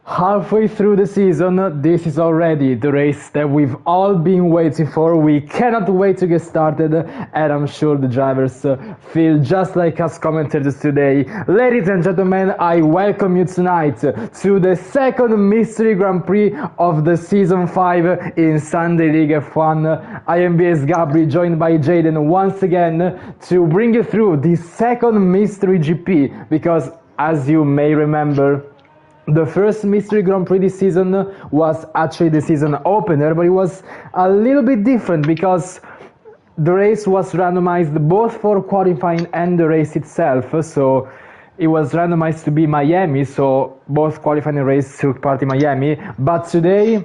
Halfway through the season, this is already the race that we've all been waiting for. We cannot wait to get started, and I'm sure the drivers feel just like us commentators today. Ladies and gentlemen, I welcome you tonight to the second Mystery Grand Prix of the Season 5 in Sunday League F1. I am BS Gabri, joined by Jaden once again to bring you through the second Mystery GP, because as you may remember, the first Mystery Grand Prix this season was actually the season opener, but it was a little bit different because the race was randomized both for qualifying and the race itself. So it was randomized to be Miami, so both qualifying and race took part in Miami. But today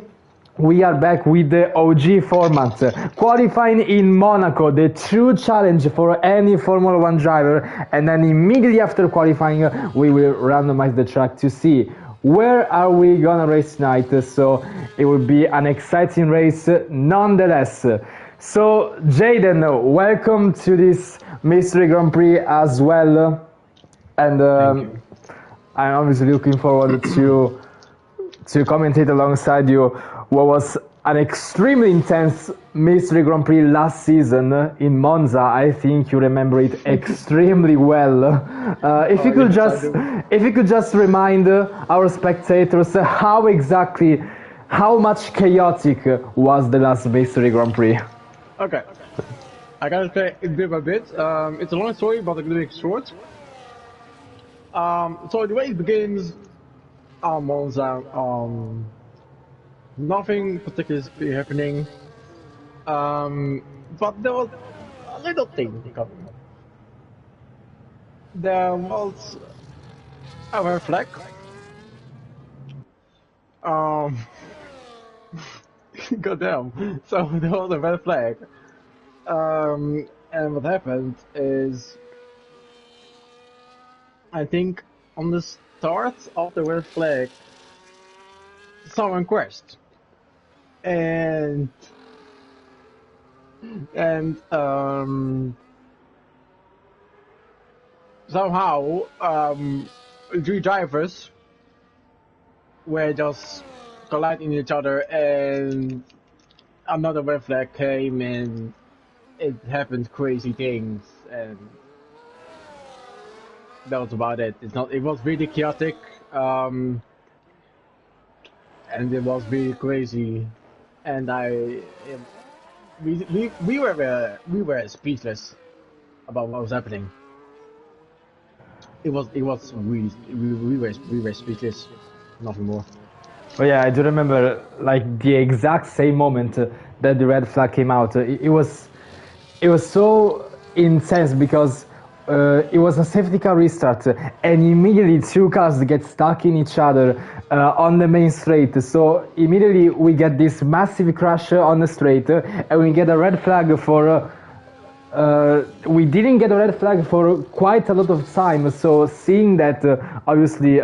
we are back with the OG format, qualifying in Monaco, the true challenge for any Formula 1 driver, and then immediately after qualifying we will randomize the track to see where are we gonna race tonight. So it will be an exciting race nonetheless. So Jaden, welcome to this Mystery Grand Prix as well, and I'm obviously looking forward to commentate alongside you what was an extremely intense Mystery Grand Prix last season in Monza. I think you remember it extremely well. If you could just remind our spectators how much chaotic was the last Mystery Grand Prix. Okay, I gotta say it bit by bit. It's a long story, but I'm gonna make it short. So the way it begins, Monza, nothing particularly happening, but there was a little thing coming up. There was a red flag. Goddamn. So there was a red flag. And what happened is, I think on the start of the red flag, someone crashed. And somehow three drivers were just colliding each other, and another red flag came, and it happened crazy things, and that was about it. It was really chaotic, and it was really crazy, and we were speechless about what was happening. It was really, we were speechless, nothing more. Oh yeah, I do remember like the exact same moment that the red flag came out. It was so intense because it was a safety car restart, and immediately two cars get stuck in each other on the main straight. So immediately we get this massive crash on the straight, and we get a red flag for. We didn't get a red flag for quite a lot of time. So seeing that, obviously,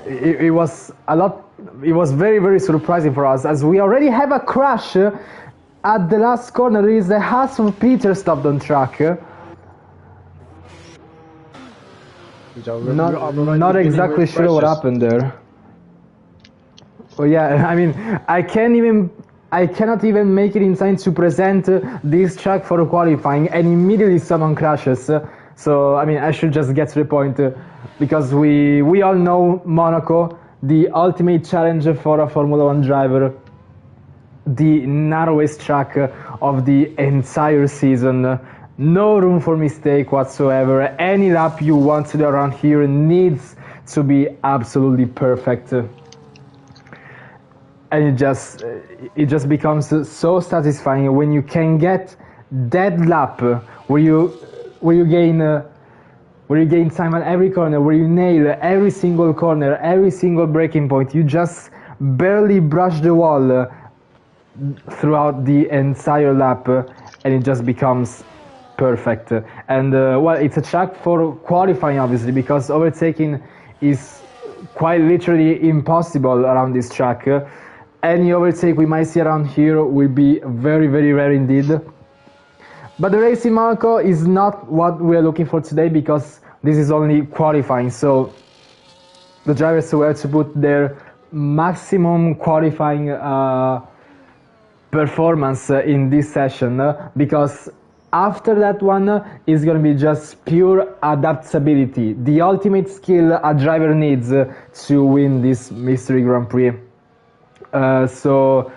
it was a lot. It was very, very surprising for us, as we already have a crash at the last corner. There is a Haas of Peter stopped on track. Not exactly sure what happened there. Oh yeah, I mean, I cannot even make it in time to present this track for qualifying, and immediately someone crashes. So I mean, I should just get to the point, because we all know Monaco, the ultimate challenge for a Formula 1 driver, the narrowest track of the entire season. No room for mistake whatsoever. Any lap you want to do around here needs to be absolutely perfect. And it just becomes so satisfying when you can get that lap where you gain time at every corner, where you nail every single corner, every single braking point. You just barely brush the wall throughout the entire lap, and it just becomes perfect. And well, it's a track for qualifying, obviously, because overtaking is quite literally impossible around this track. Any overtake we might see around here will be very, very rare indeed. But the race in Monaco is not what we're looking for today, because this is only qualifying. So the drivers were to put their maximum qualifying performance in this session, because after that one is going to be just pure adaptability, the ultimate skill a driver needs to win this Mystery Grand Prix. So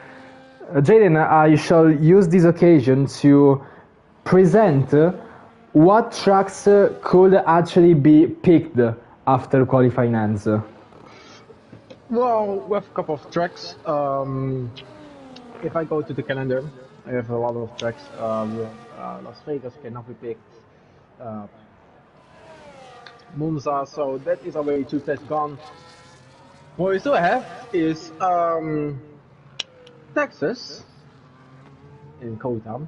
Jaden, I shall use this occasion to present what tracks could actually be picked after qualifying ends. Well, we have a couple of tracks. If I go to the calendar, I have a lot of tracks. We have Las Vegas cannot be picked. Monza, so that is already 2 sets gone. What we still have is Texas in Kota.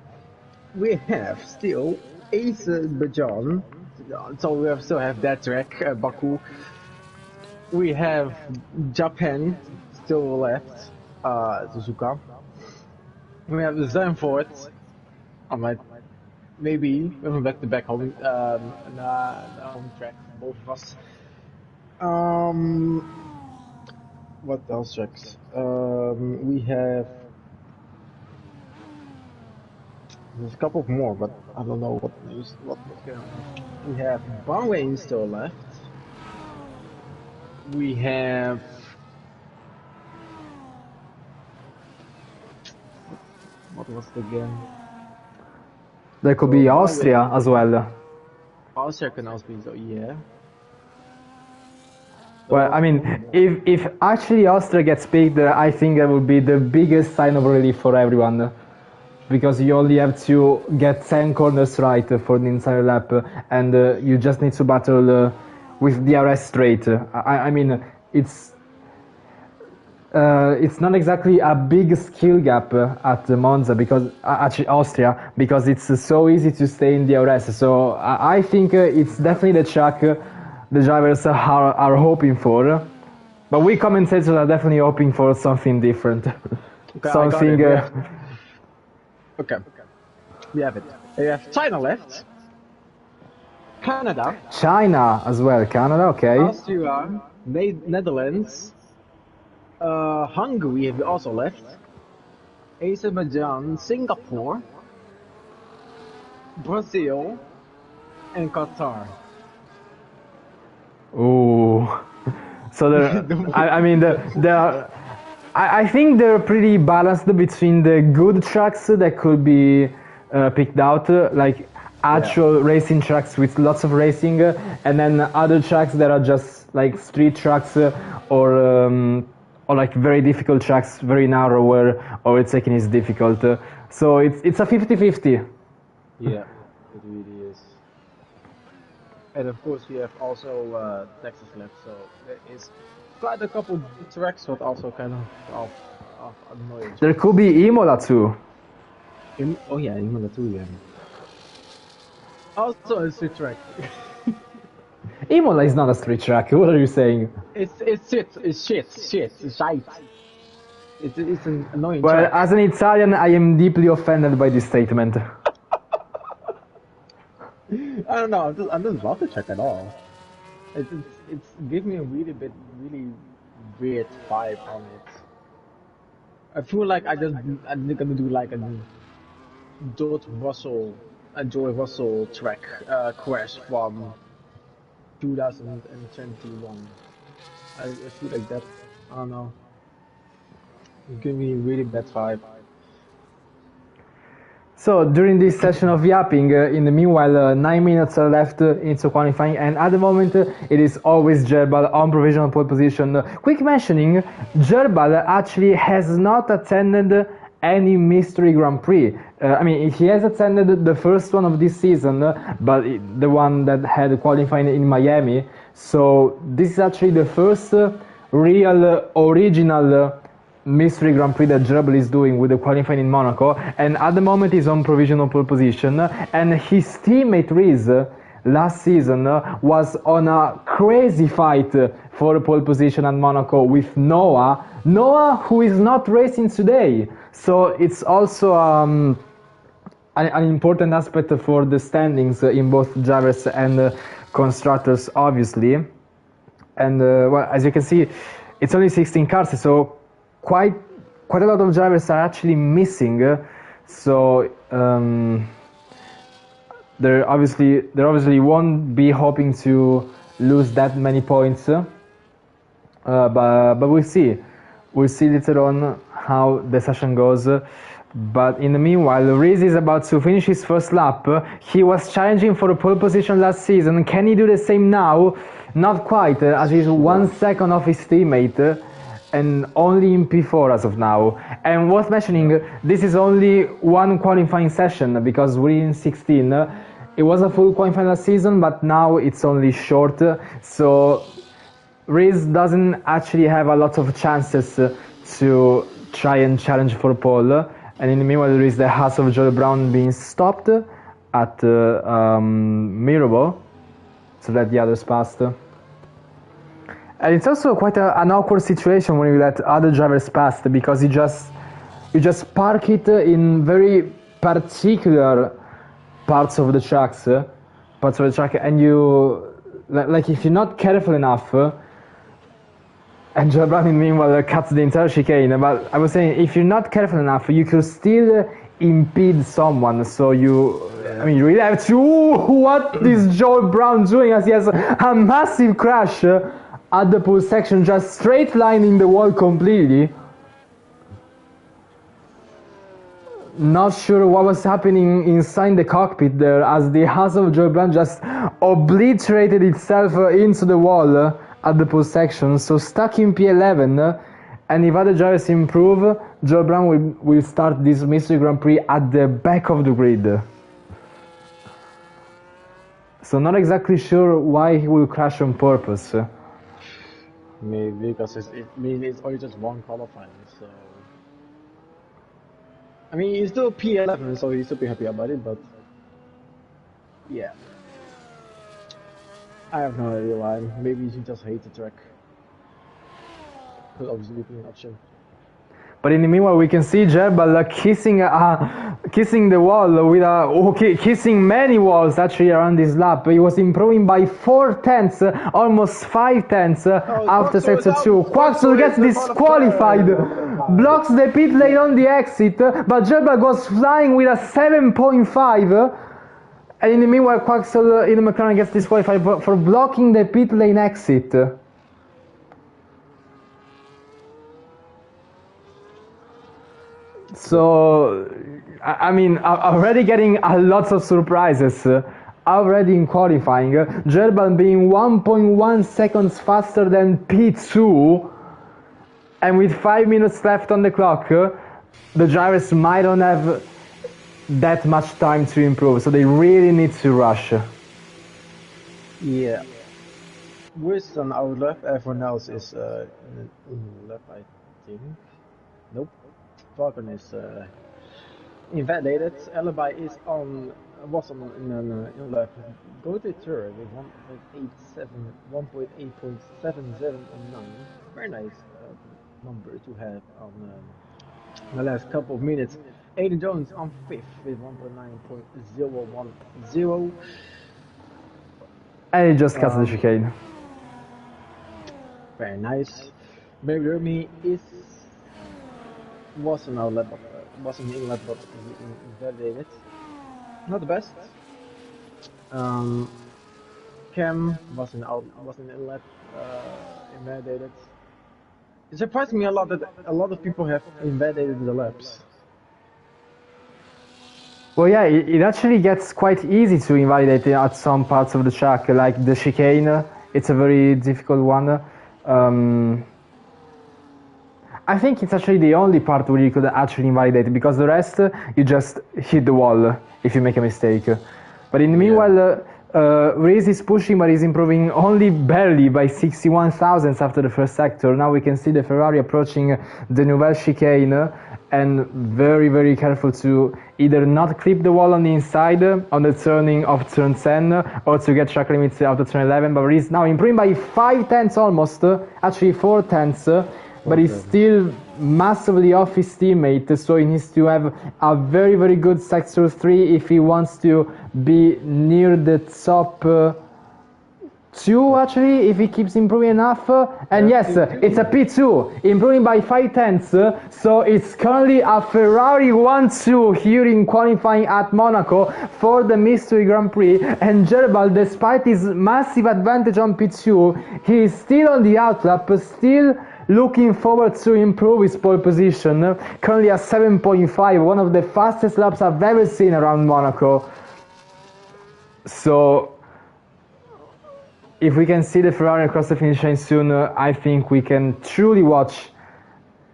We have still Azerbaijan, so we still have that track, Baku. We have Japan still left, Suzuka. We have Zandvoort. I might maybe going back to back home, home track, both of us. What else tracks? We have. There's a couple of more, but I don't know what news. What's going on? We have Bahrain still left. We have. What was the game? There could be Austria as well. Austria can also be so, yeah. Well, I mean, if actually Austria gets picked, I think that would be the biggest sign of relief for everyone. Because you only have to get 10 corners right for the entire lap, and you just need to battle with DRS straight. I mean, it's not exactly a big skill gap at Monza, because actually Austria, because it's so easy to stay in DRS. So I think it's definitely the track the drivers are hoping for. But we commentators are definitely hoping for something different. Okay, Something. Okay, we have it. We have China left. Canada. China as well. Canada, okay. Austria. Netherlands. Hungary have also left. Azerbaijan, Singapore, Brazil, and Qatar. Ooh. So I mean, I think they're pretty balanced between the good tracks that could be picked out, like actual racing tracks with lots of racing, and then other tracks that are just like street tracks or like very difficult tracks, very narrow, where overtaking is difficult. So it's a 50-50. Yeah, it really is. And of course we have also Texas left, so there is quite a couple tracks, but also kind of annoying. There could be Imola too. Oh yeah, Imola too, yeah. Also a street track. Imola is not a street track. What are you saying? It's shit. It's shite. It's an annoying Well, track. as an Italian, I am deeply offended by this statement. I don't know. I don't love the track at all. It's give me a really weird vibe on it. I feel like I'm gonna do like a Joy Russell track crash from 2021. I feel like that. I don't know. It gives me a really bad vibe. So during this session of yapping, in the meanwhile, 9 minutes are left into qualifying, and at the moment it is always Gerbal on provisional pole position. Quick mentioning, Gerbal actually has not attended any mystery Grand Prix. I mean, he has attended the first one of this season, but the one that had qualifying in Miami. So this is actually the first real original mystery Grand Prix that Gerbal is doing with the qualifying in Monaco, and at the moment he's on provisional pole position, and his teammate Rees last season was on a crazy fight for a pole position at Monaco with Noah, who is not racing today. So it's also an important aspect for the standings in both drivers and constructors, obviously. And well, as you can see, it's only 16 cars, so quite a lot of drivers are actually missing. So they obviously won't be hoping to lose that many points. But we'll see. We'll see later on how the session goes. But in the meanwhile, Reese is about to finish his first lap. He was challenging for a pole position last season. Can he do the same now? Not quite, as he's 1 second off his teammate and only in P4 as of now. And worth mentioning, this is only one qualifying session because we're in 16. It was a full qualifying last season, but now it's only short. So Reese doesn't actually have a lot of chances to try and challenge for pole. And in the meanwhile, there is the Haas of Joel Brown being stopped at Mirabo to let the others pass. And it's also quite an awkward situation when you let other drivers pass, because you just park it in very particular parts of the track, and you like if you're not careful enough. And Joel Brown meanwhile cuts the entire chicane. But I was saying, if you're not careful enough, you could still impede someone. So you really have to. What is Joel Brown doing? As he has a massive crash at the pool section, just straight lining the wall completely. Not sure what was happening inside the cockpit there, as the Haas of Joel Brown just obliterated itself into the wall at the pool section. So stuck in P11, and if other drivers improve, Joel Brown will start this Mystery Grand Prix at the back of the grid. So not exactly sure why he will crash on purpose. Maybe because it's only just one qualifying, so I mean he's still P11, so he's super happy about it, but yeah. I have no idea why. Maybe he just hates the track. Could obviously be an option. But in the meanwhile, we can see Gerbal kissing the wall with kissing many walls actually around this lap. He was improving by 4 tenths, almost 5 tenths after sector 2. Quaxel gets disqualified, blocks the pit lane on the exit, but Gerbal goes flying with a 7.5. And in the meanwhile, Quaxel in the McLaren gets disqualified for blocking the pit lane exit. So, I mean, already getting a lot of surprises already in qualifying. Gerbal being 1.1 seconds faster than P2, and with 5 minutes left on the clock, the drivers might not have that much time to improve, so they really need to rush. Yeah. With on our left, everyone else is in the left, I think. Nope. Falcon is invalidated. Alibi is was on in left. Go to third with 1.8.709. Very nice number to have on the last couple of minutes. Aiden Jones on 5th with 1.9.010. And he just cuts the chicane. Very nice. Baby Remy wasn't in lap, but invalidated. Not the best. Cam wasn't in lap, invalidated. It surprised me a lot that a lot of people have invalidated the laps. Well, yeah, it actually gets quite easy to invalidate at some parts of the track, like the chicane. It's a very difficult one. I think it's actually the only part where you could actually invalidate, because the rest you just hit the wall if you make a mistake. But in the meanwhile, Reese is pushing, but he's improving only barely by 61 thousandths after the first sector. Now we can see the Ferrari approaching the Nouvelle chicane, and very, very careful to either not clip the wall on the inside on the turning of turn 10, or to get track limits after turn 11. But Reese now improving by 5 tenths almost, actually 4 tenths. But he's still massively off his teammate, so he needs to have a very, very good sector 3 if he wants to be near the top 2 actually, if he keeps improving enough. And Yeah, yes, P2. it's a P2, improving by 5 tenths. So it's currently a Ferrari 1-2 here in qualifying at Monaco for the Mystery Grand Prix. And Gerbal, despite his massive advantage on P2, he is still on the outlap, still looking forward to improve his pole position. Currently at 7.5, one of the fastest laps I've ever seen around Monaco. So if we can see the Ferrari across the finish line soon, I think we can truly watch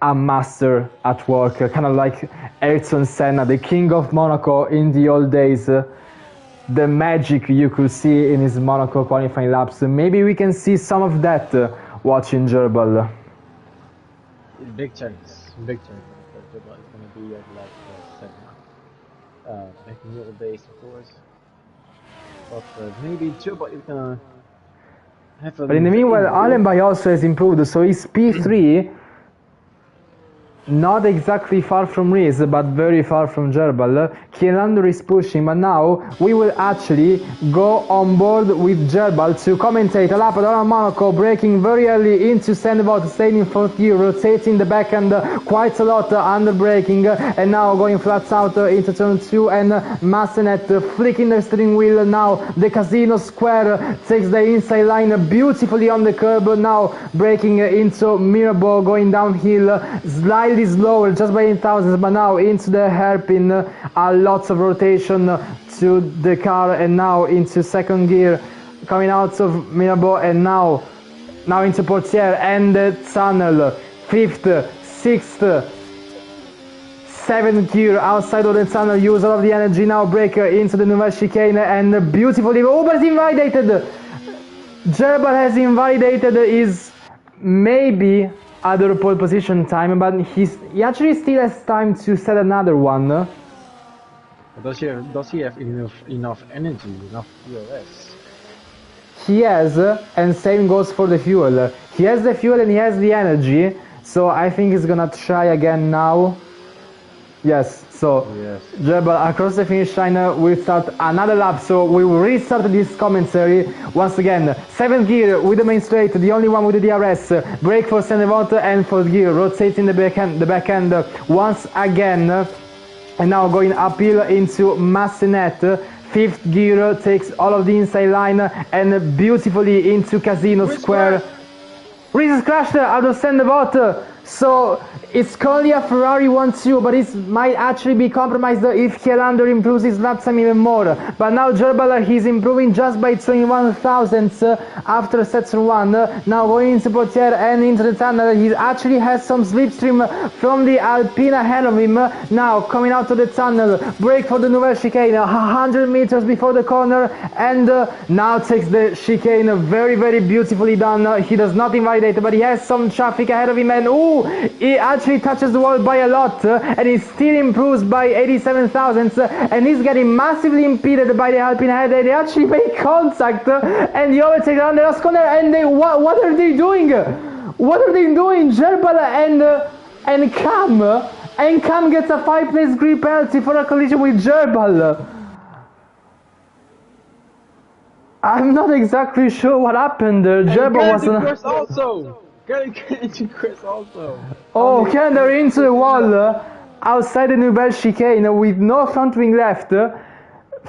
a master at work, kind of like Ayrton Senna, the king of Monaco in the old days. The magic you could see in his Monaco qualifying laps. Maybe we can see some of that watching Gerbal. Big chance that Jabba is going to be at like Senna. Back in the old days, of course. But maybe Jabba is going to have a... But in the meanwhile, Allenby also has improved, so he's P3, not exactly far from Rees, but very far from Gerbal. Kienander is pushing, but now we will actually go on board with Gerbal to commentate a lap around Monaco, braking very early into Sandvoort, staying in 4th gear, rotating the back end quite a lot, under braking, and now going flats out into turn 2, and Massenet flicking the steering wheel. Now the Casino Square takes the inside line beautifully on the curb, now braking into Mirabeau, going downhill, slightly slower, just by 8,000, but now into the hairpin, lots of rotation to the car, and now into 2nd gear, coming out of Mirabeau, and now into Portière and the tunnel, 5th, 6th, 7th gear outside of the tunnel, use all of the energy, now breaker into the Nouvelle Chicane, and beautifully, but it's invalidated! Gerbal has invalidated his maybe other pole position time, but he actually still has time to set another one. Does he have enough energy, enough POS? He has, and same goes for the fuel. He has the fuel and he has the energy, so I think he's gonna try again now. Yes, so yes. Gerbal across the finish line will start another lap, so we will restart this commentary once again. 7th gear with the main straight, the only one with the DRS, brake for Sandvoort, and 4th gear, rotating the back end once again, and now going uphill into Massenet. 5th gear takes all of the inside line and beautifully into Casino Square. Reese crashed out of Sandvoort. So it's currently a Ferrari 1-2, but it might actually be compromised if Kienander improves his lap time even more. But now Gerbal, he's improving just by 21 thousandths after section 1. Now going into Portière and into the tunnel, he actually has some slipstream from the Alpine ahead of him. Now coming out of the tunnel, brake for the Nouvelle Chicane, 100 meters before the corner, and now takes the chicane very, very beautifully done. He does not invalidate, but he has some traffic ahead of him, and he actually touches the wall by a lot, and he still improves by 87 thousandths, and he's getting massively impeded by the Alpine ahead. They actually make contact, and the overtake on the last corner, and what are they doing? What are they doing? Gerbal and Cam, and Cam gets a 5-place grid penalty for a collision with Gerbal. I'm not exactly sure what happened there. Gerbal was also. Chris also. Oh, Kienander into the wall outside the Nouvelle Chicane with no front wing left.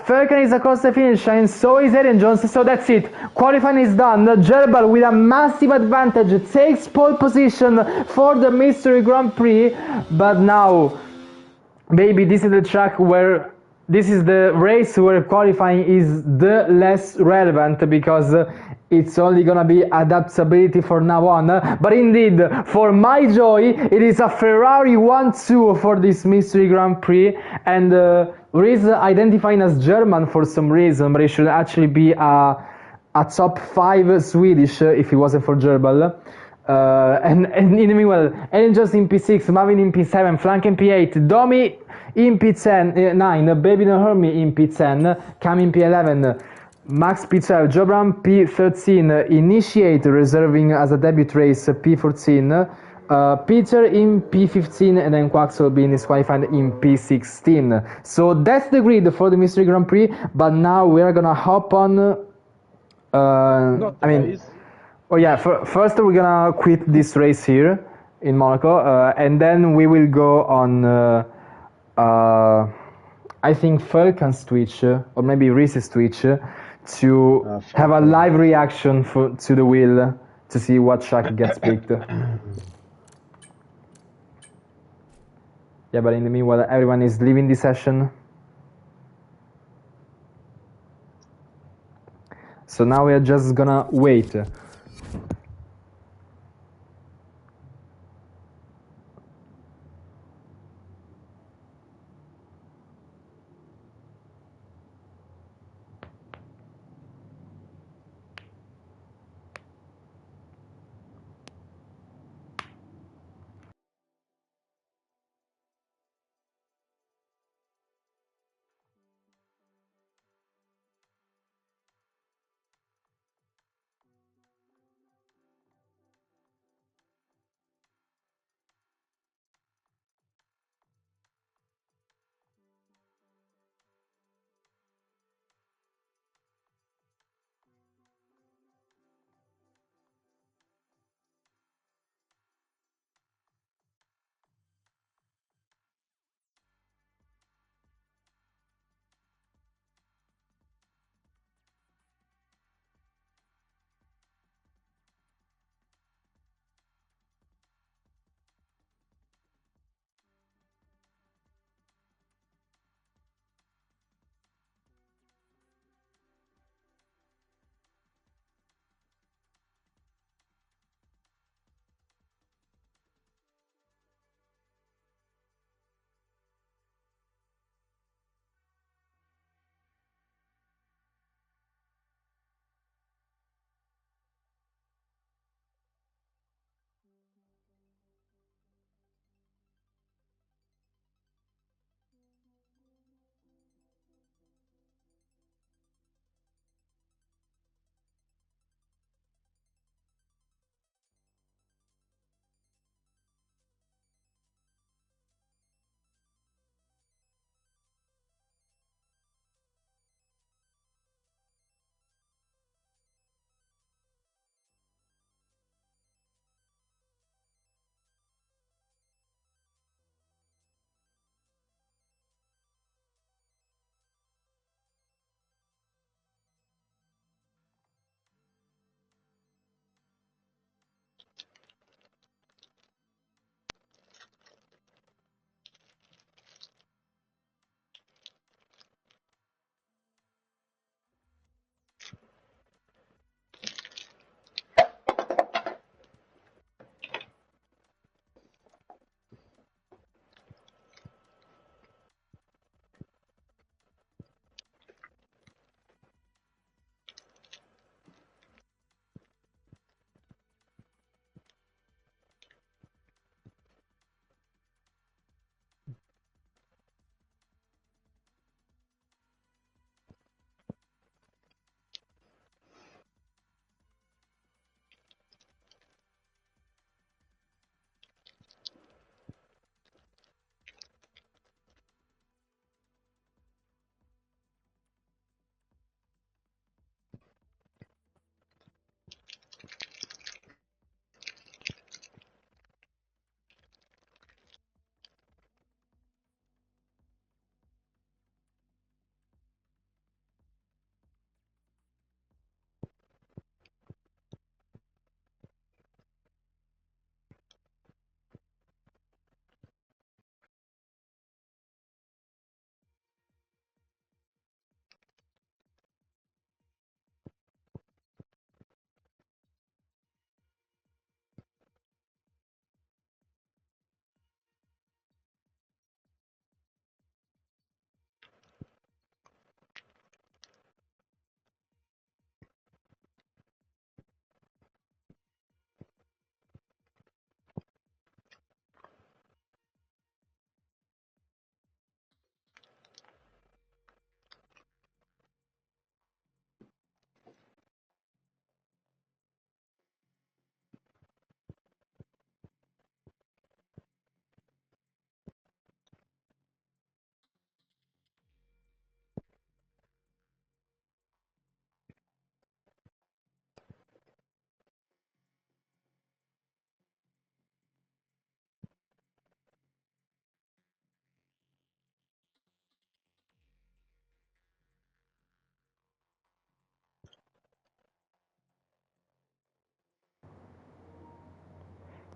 Falcon is across the finish line, so is Eden Jones, so that's it. Qualifying is done. Gerbal with a massive advantage takes pole position for the Mystery Grand Prix, but now, maybe this is the track where this is the race where qualifying is the less relevant, because it's only gonna be adaptability for now on. But indeed, for my joy, it is a Ferrari 1-2 for this Mystery Grand Prix, and Rees identifying as German for some reason, but it should actually be a top 5 Swedish if it wasn't for Gerbal. And in the meanwhile, Angels in P6, Marvin in P7, Flank in P8, Domi in P10, 9, Baby No Hermie in P10, Cam in P11, Max P12, Joe Brown P13, Initiate reserving as a debut race P14, Peter in P15, and then Quax will be disqualified in P16. So that's the grid for the Mystery Grand Prix, but now we're gonna hop on Not I mean, twice. oh yeah. First, we're gonna quit this race here in Monaco, and then we will go on. I think Falcon's Twitch or maybe Reese's Twitch to have a Falcon. live reaction to the wheel to see what track gets picked. Yeah, but in the meanwhile, everyone is leaving the session. So now we are just gonna wait.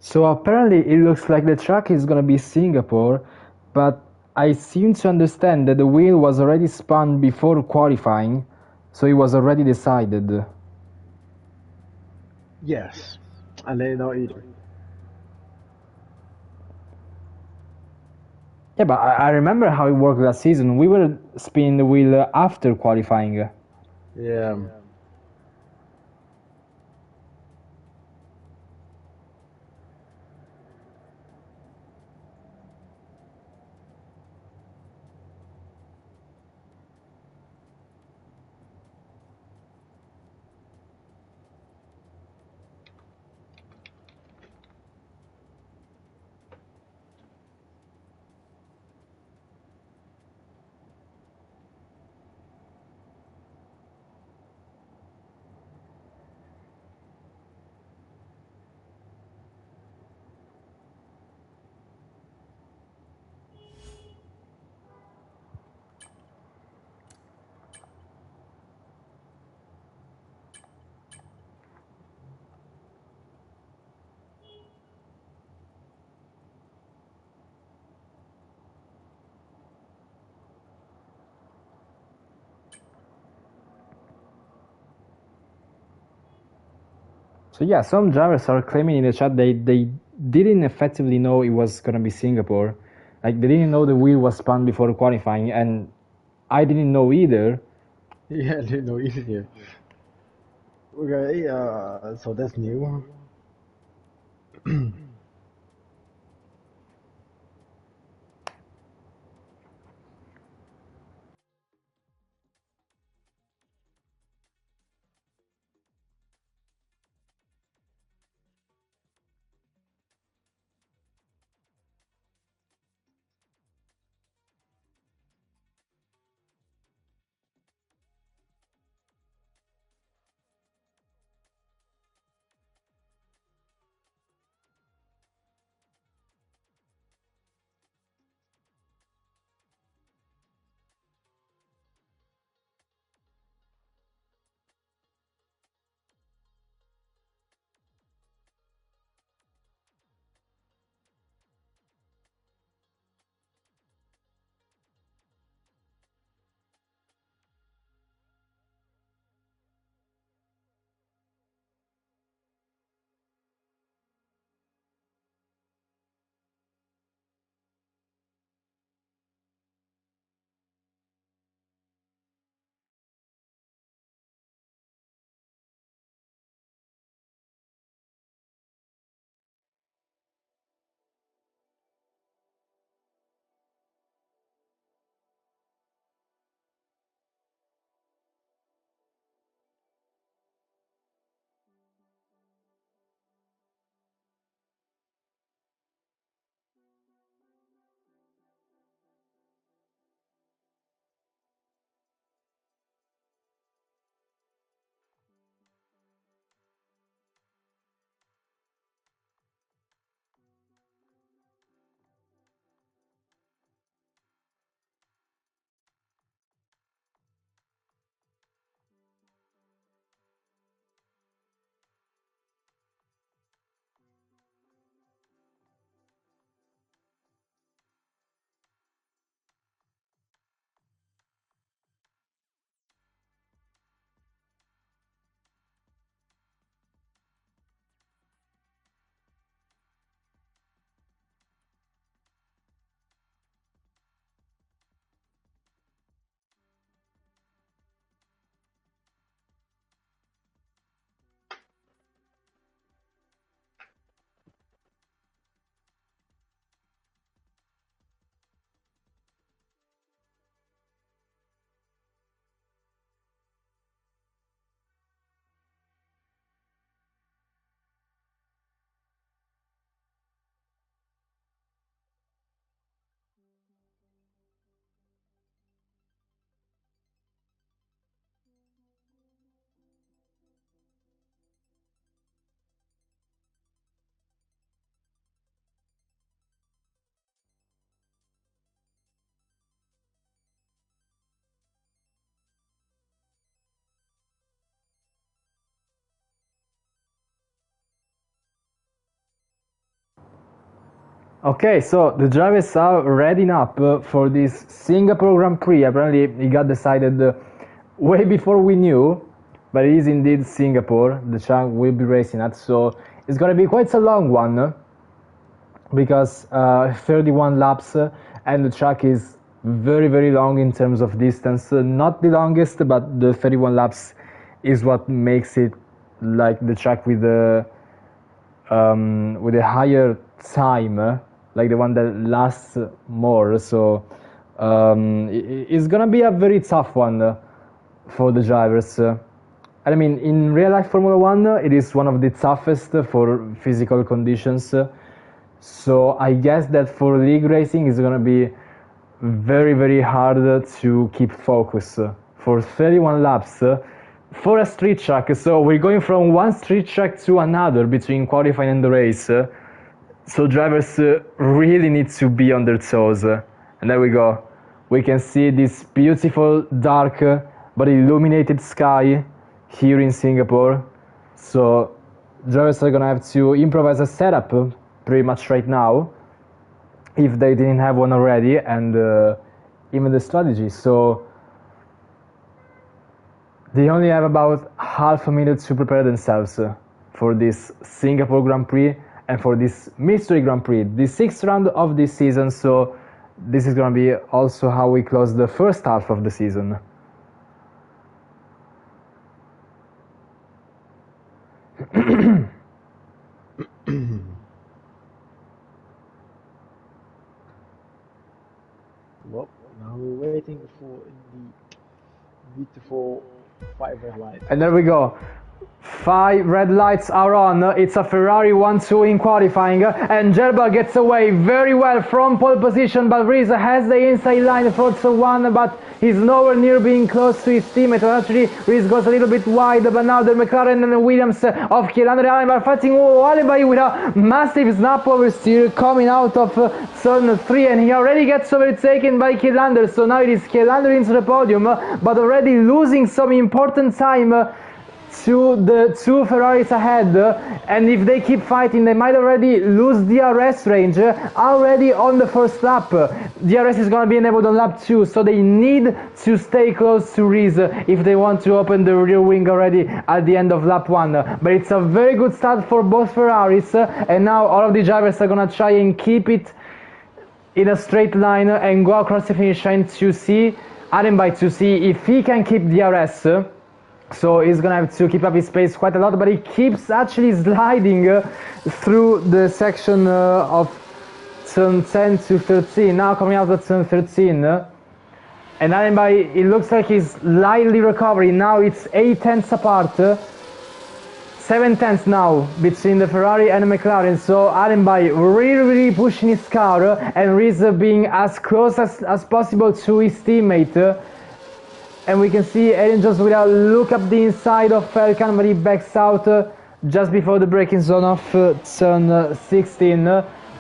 So apparently it looks like the track is gonna be Singapore, but I seem to understand that the wheel was already spun before qualifying, so it was already decided. Yes, and they know either. Yeah, but I remember how it worked last season. We were spinning the wheel after qualifying. Yeah. So yeah, some drivers are claiming in the chat they didn't effectively know it was gonna be Singapore. Like they didn't know the wheel was spun before qualifying, and I didn't know either. Yeah, they know either. Okay, so that's new. Okay, so the drivers are readying up for this Singapore Grand Prix. Apparently, it got decided way before we knew, but it is indeed Singapore. The track will be racing at, so it's gonna be quite a long one because 31 laps, and the track is very, very long in terms of distance. Not the longest, but the 31 laps is what makes it like the track with a higher time, like the one that lasts more. So it's gonna be a very tough one for the drivers. And I mean, in real life Formula One, it is one of the toughest for physical conditions. So I guess that for league racing, it's gonna be very, very hard to keep focus for 31 laps. For a street track, so we're going from one street track to another between qualifying and the race. So drivers really need to be on their toes. And there we go. We can see this beautiful dark but illuminated sky here in Singapore. So drivers are gonna have to improvise a setup pretty much right now, if they didn't have one already, and even the strategy. So they only have about half a minute to prepare themselves for this Singapore Grand Prix and for this Mystery Grand Prix, the 6th round of this season. So this is going to be also how we close the first half of the season. Well, now we're waiting for the beautiful 5 red lights. And there we go. 5 red lights are on. It's a Ferrari 1-2 in qualifying, and Gerber gets away very well from pole position, but Reese has the inside line for 1, but he's nowhere near being close to his teammate. Actually, Reese goes a little bit wide, but now the McLaren and the Williams of Kylian are fighting Alibi with a massive snap over steer coming out of turn 3, and he already gets overtaken by Kylian. So now it is Kylian into the podium, but already losing some important time to the 2 Ferraris ahead, and if they keep fighting, they might already lose DRS range already on the first lap. DRS is going to be enabled on lap 2, so they need to stay close to Reese if they want to open the rear wing already at the end of lap 1. But it's a very good start for both Ferraris, and now all of the drivers are going to try and keep it in a straight line and go across the finish line to see Adenbach, to see if he can keep DRS. So he's gonna have to keep up his pace quite a lot, but he keeps actually sliding through the section of turn 10 to 13. Now coming out of turn 13, and Adenbach, it looks like he's slightly recovering. Now it's 8 tenths apart, 7 tenths now between the Ferrari and the McLaren. So Adenbach really pushing his car, and Reese being as close as possible to his teammate. And we can see Adrian just with a look up the inside of Falcon, but he backs out just before the braking zone of turn 16.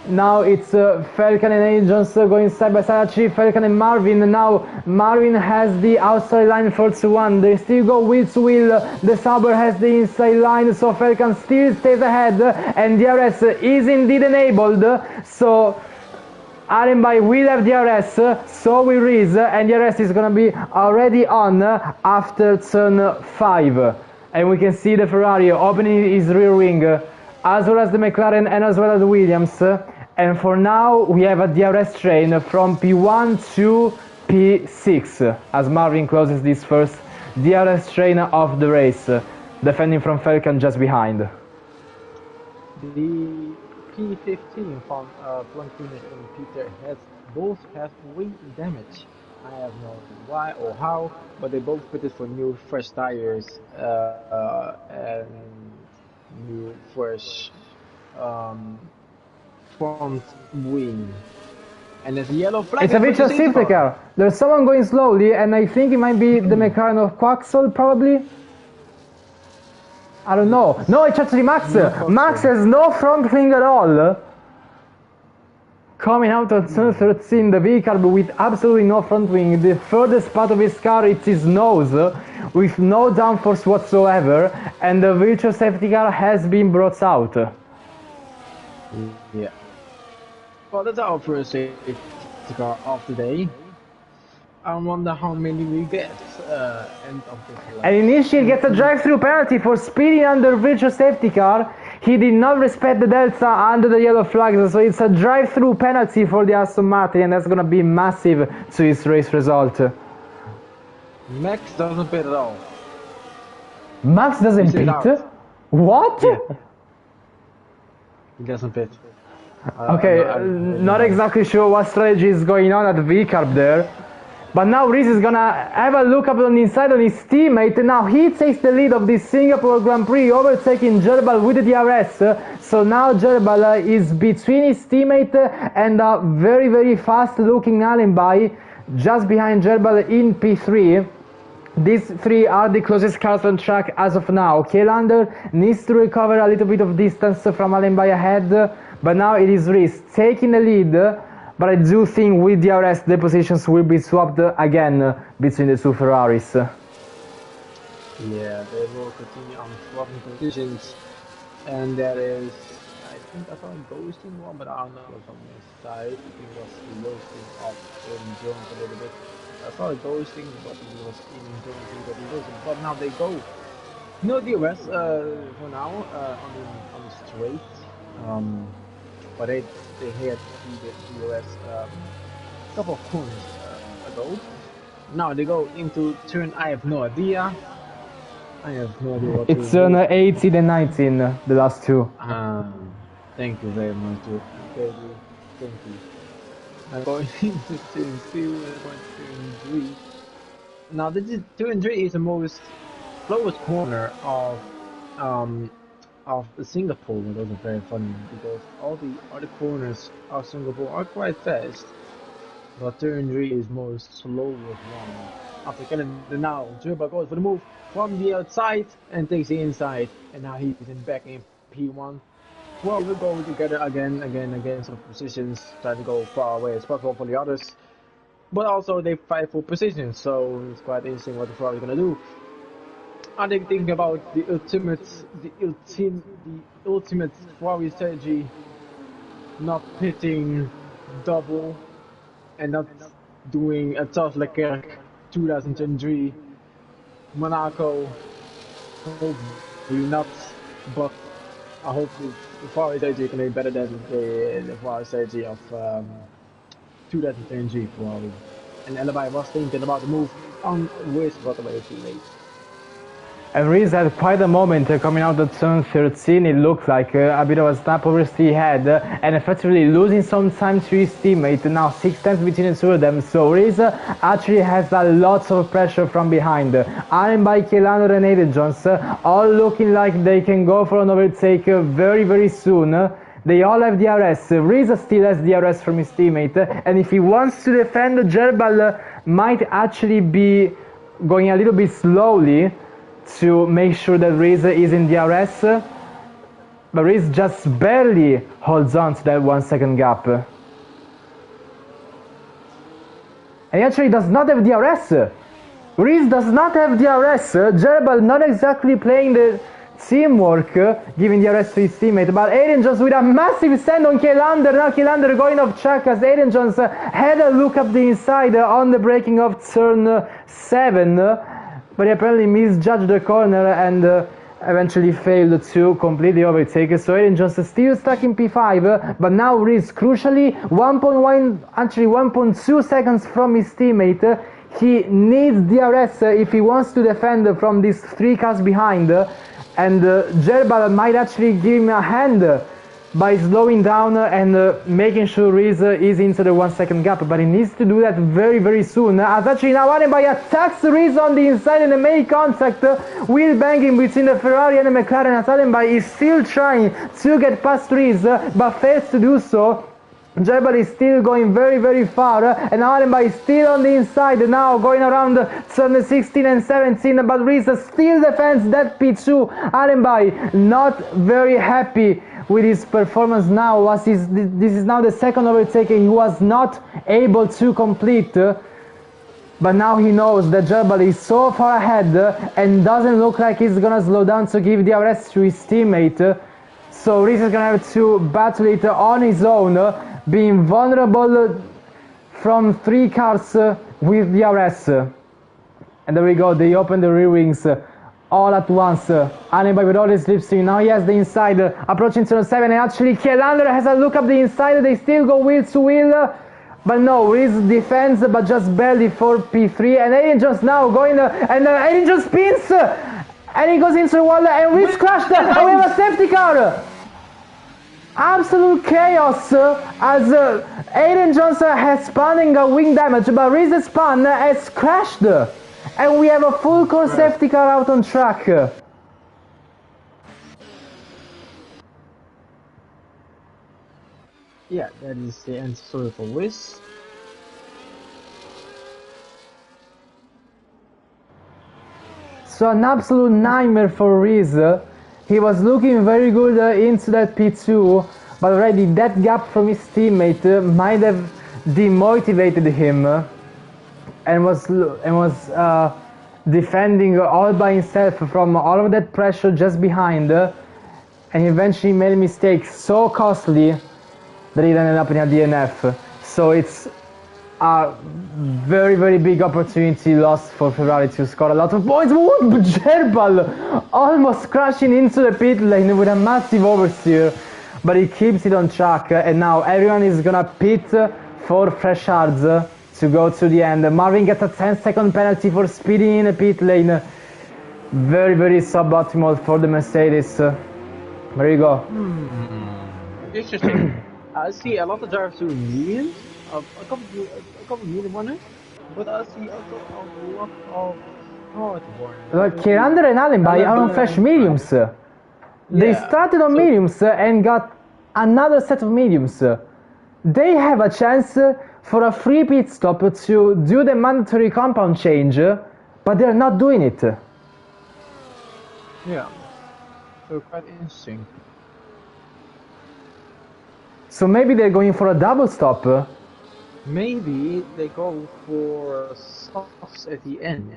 Now it's Falcon and Adrian Jones going side by side. Actually, Falcon and Marvin. Now Marvin has the outside line for 2-1. They still go wheel to wheel. The Sauber has the inside line, so Falcon still stays ahead, and DRS is indeed enabled. So Adenbach will have DRS, so will Reese, and DRS is going to be already on after turn 5. And we can see the Ferrari opening his rear wing, as well as the McLaren and as well as the Williams. And for now, we have a DRS train from P1 to P6, as Marvin closes this first DRS train of the race, defending from Falcon just behind. The P15 from Plantinus and Peter both have wing damage. I have no idea why or how, but they both fitted for new fresh tires and new fresh front wing. And there's a yellow flag. It's a vicious safety car. There's someone going slowly, and I think it might be the McLaren of Quaxel, probably. I don't know. No, it's actually Max. Max has no front wing at all. Coming out of turn 13, the vehicle with absolutely no front wing. The furthest part of his car is his nose, with no downforce whatsoever, and the virtual safety car has been brought out. Yeah. Well, that's our first safety car of the day. I wonder how many we get end of this lap. And Initiate gets a drive-through penalty for speeding under virtual safety car. He did not respect the delta under the yellow flags, so it's a drive-through penalty for the Aston Martin, and that's gonna be massive to his race result. Max doesn't pit at all. Max doesn't He's pit? out. What? Yeah. He doesn't pit. Okay, not exactly sure what strategy is going on at VCARB there. But now Reese is gonna have a look up on the inside on his teammate. Now he takes the lead of this Singapore Grand Prix, overtaking Gerbal with the DRS. So now Gerbal is between his teammate and a very, very fast looking Allenby, just behind Gerbal in P3. These three are the closest cars on track as of now. Kjelander needs to recover a little bit of distance from Allenby ahead, but now it is Reese taking the lead. But I do think with the DRS the positions will be swapped again between the two Ferraris. Yeah, they will continue on swapping positions. And that is, I think I saw a ghosting one, but I don't know from the side. I think it was the ghosting of Jones a little bit. I saw a ghosting, but it was in Jones, but now they go. No DRS for now on the straight. But they had the DRS a couple of corners ago. Now they go into turn. I have no idea. I have no idea what it's turn 18 and 19, the last two. Thank you very much, dude. Thank you. I'm going into turn 2 and going to turn 3. Now this is turn 3 is the most slowest corner of Singapore, which was very funny because all the other corners of Singapore are quite fast, but turn 3 is most slowest one. After getting the now, Gerber goes for the move from the outside and takes the inside, and now he's back in P1. Well, we'll go together again, some positions, trying to go far away as possible for the others, but also they fight for positions, so it's quite interesting what the Ferrari is gonna do. Are they thinking about the ultimate Ferrari strategy, not pitting double and not doing a Charles Leclerc 2023 Monaco? Hopefully not, but I hope the Ferrari strategy can be better than the Ferrari strategy of 2023 Ferrari. And Allenby was thinking about the move on with, but way too late. And Reese had quite a moment coming out of turn 13. It looked like a bit of a snap over he had and effectively losing some time to his teammate. Now 6 tenths between the two of them, so Reese actually has a lot of pressure from behind. Allenby, Kjelander and Aiden Jones all looking like they can go for an overtake very, very soon. They all have DRS. Reese still has DRS from his teammate, and if he wants to defend, Gerbal might actually be going a little bit slowly to make sure that Reese is in DRS, but Reese just barely holds on to that 1 second gap. And he actually does not have DRS. Reese does not have DRS. Gerbal not exactly playing the teamwork, giving DRS to his teammate, but Aiden Jones with a massive stand on Kjelander. Now Kjelander going off track as Aiden Jones had a look up the inside on the braking of turn 7. But he apparently misjudged the corner and eventually failed to complete the overtake. So Aiden Jones is still stuck in P5, but now Reese crucially 1.2 seconds from his teammate. He needs DRS if he wants to defend from these 3 cars behind, and Gerbal might actually give him a hand by slowing down and making sure Reese is into the 1 second gap, but he needs to do that very, very soon. As actually now Allenby attacks Reese on the inside and make contact, wheel banging between the Ferrari and the McLaren, as Allenby is still trying to get past Reese, but fails to do so. Gerbal is still going very, very far, and Allenby is still on the inside now, going around turn 16 and 17, but Reese still defends that P2. Allenby not very happy with his performance now, as this is now the second overtake he was not able to complete. But now he knows that Gerbal is so far ahead and doesn't look like he's gonna slow down to give DRS to his teammate. So Reese is gonna have to battle it on his own. being vulnerable from 3 cars with the RS. And there we go, they open the rear wings all at once. Allen with all his slipstream, now he has the inside, approaching turn 7, and actually Kjellander has a look up the inside, they still go wheel to wheel, but no, Reese defends, but just barely for P3, and Alien just now going, and Alien just spins, and he goes into the wall, and Reese crashed, and we have a safety car! Absolute chaos as Aiden Johnson has spawning a wing damage, but Reese's spawn has crashed, and we have a full core safety car out on track. Yeah, that is the answer for Wiz. So an absolute nightmare for Reese. He was looking very good into that P2, but already that gap from his teammate might have demotivated him, and was defending all by himself from all of that pressure just behind, and he eventually made a mistake so costly that he ended up in a DNF. So it's a very, very big opportunity lost for Ferrari to score a lot of points. Gerbal almost crashing into the pit lane with a massive oversteer, but he keeps it on track, and now everyone is gonna pit for fresh hards to go to the end. Marvin gets a 10-second penalty for speeding in the pit lane. Very, very suboptimal for the Mercedes. There you go. Interesting. I see a lot of drivers doing mediums, a couple medium runners, but I see also a lot of hard runners. Kjellander and Allenby are on fresh mediums. They started on mediums and got another set of mediums. They have a chance for a free pit stop to do the mandatory compound change, but they're not doing it. Yeah, so quite interesting. So maybe they're going for a double stop. Maybe they go for softs at the end.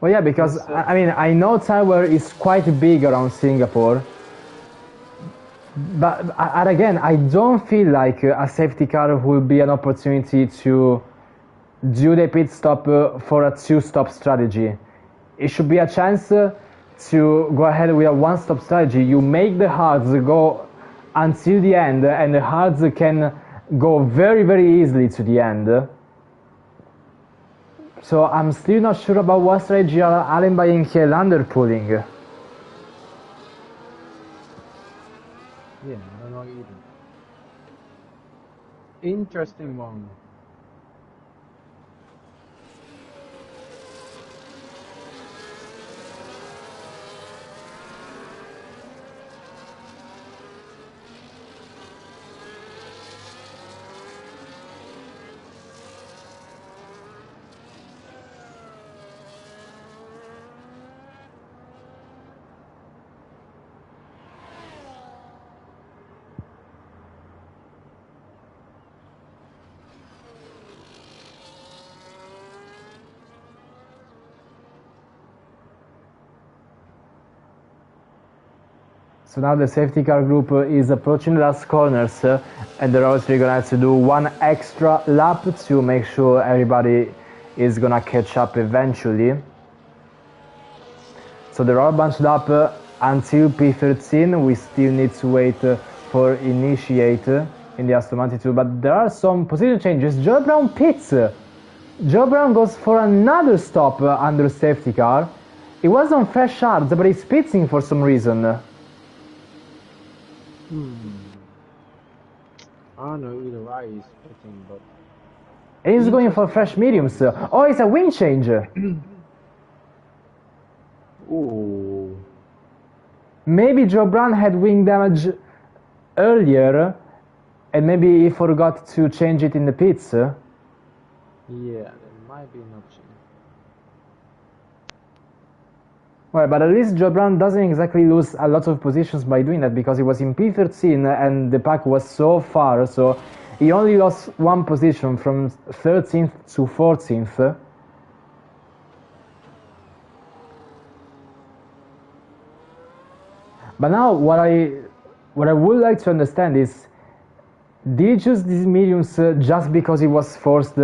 Well, yeah, because I mean, I know Tower is quite big around Singapore, but again, I don't feel like a safety car will be an opportunity to do the pit stop for a 2-stop strategy. It should be a chance to go ahead with a 1-stop strategy. You make the hards go until the end, and the hards can go very, very easily to the end. So I'm still not sure about what strategy are Allenby and Kjellander pulling. Yeah, I don't know either. Interesting one. So now the safety car group is approaching the last corners, and they're obviously gonna have to do one extra lap to make sure everybody is gonna catch up eventually. So they're all bunched up until P13. We still need to wait for initiate in the Aston Martin 2, but there are some position changes. Joe Brown pits. Joe Brown goes for another stop under safety car. It was on fresh hards, but he's pitting for some reason. I don't know either way he's pitting, but... And he's going for fresh mediums. Oh, it's a wing change. Ooh. Maybe Joe Brown had wing damage earlier, and maybe he forgot to change it in the pits. Yeah, there might be an option. Well, but at least Joe Brown doesn't exactly lose a lot of positions by doing that, because he was in P13 and the pack was so far, so he only lost one position from 13th to 14th. But now what I would like to understand is, did he choose these mediums just because he was forced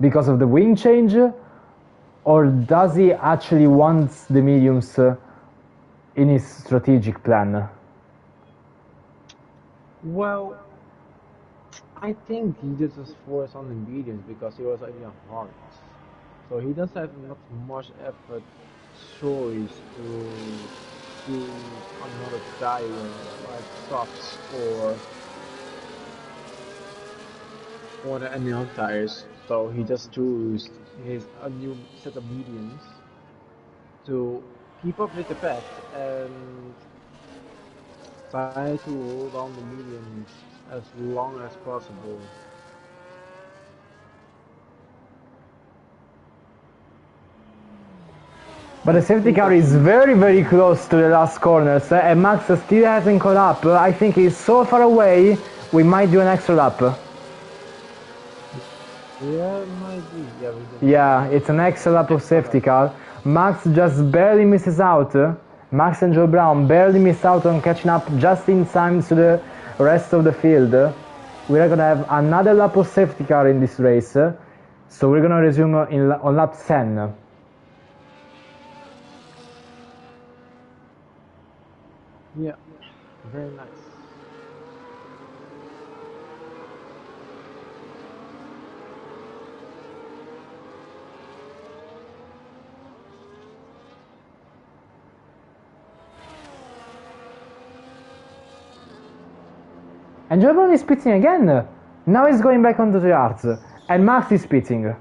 because of the wing change, or does he actually want the mediums in his strategic plan? Well, I think he just was forced on the mediums because he was in a heart. So he doesn't have not much effort choice to do another tire like softs or any other tires. So he just chose a new set of mediums to keep up with the pack and try to hold on the mediums as long as possible. But the safety car is very, very close to the last corners, and Max still hasn't caught up. I think he's so far away, we might do an extra lap. Yeah, it might be. Yeah, it's an extra lap of safety car. Max just barely misses out. Max and Joe Brown barely miss out on catching up just in time to the rest of the field. We are gonna have another lap of safety car in this race, so we're gonna resume on lap 10. Yeah, very nice. And Joe Brown is pitting again. Now he's going back onto the yards, and Max is pitting.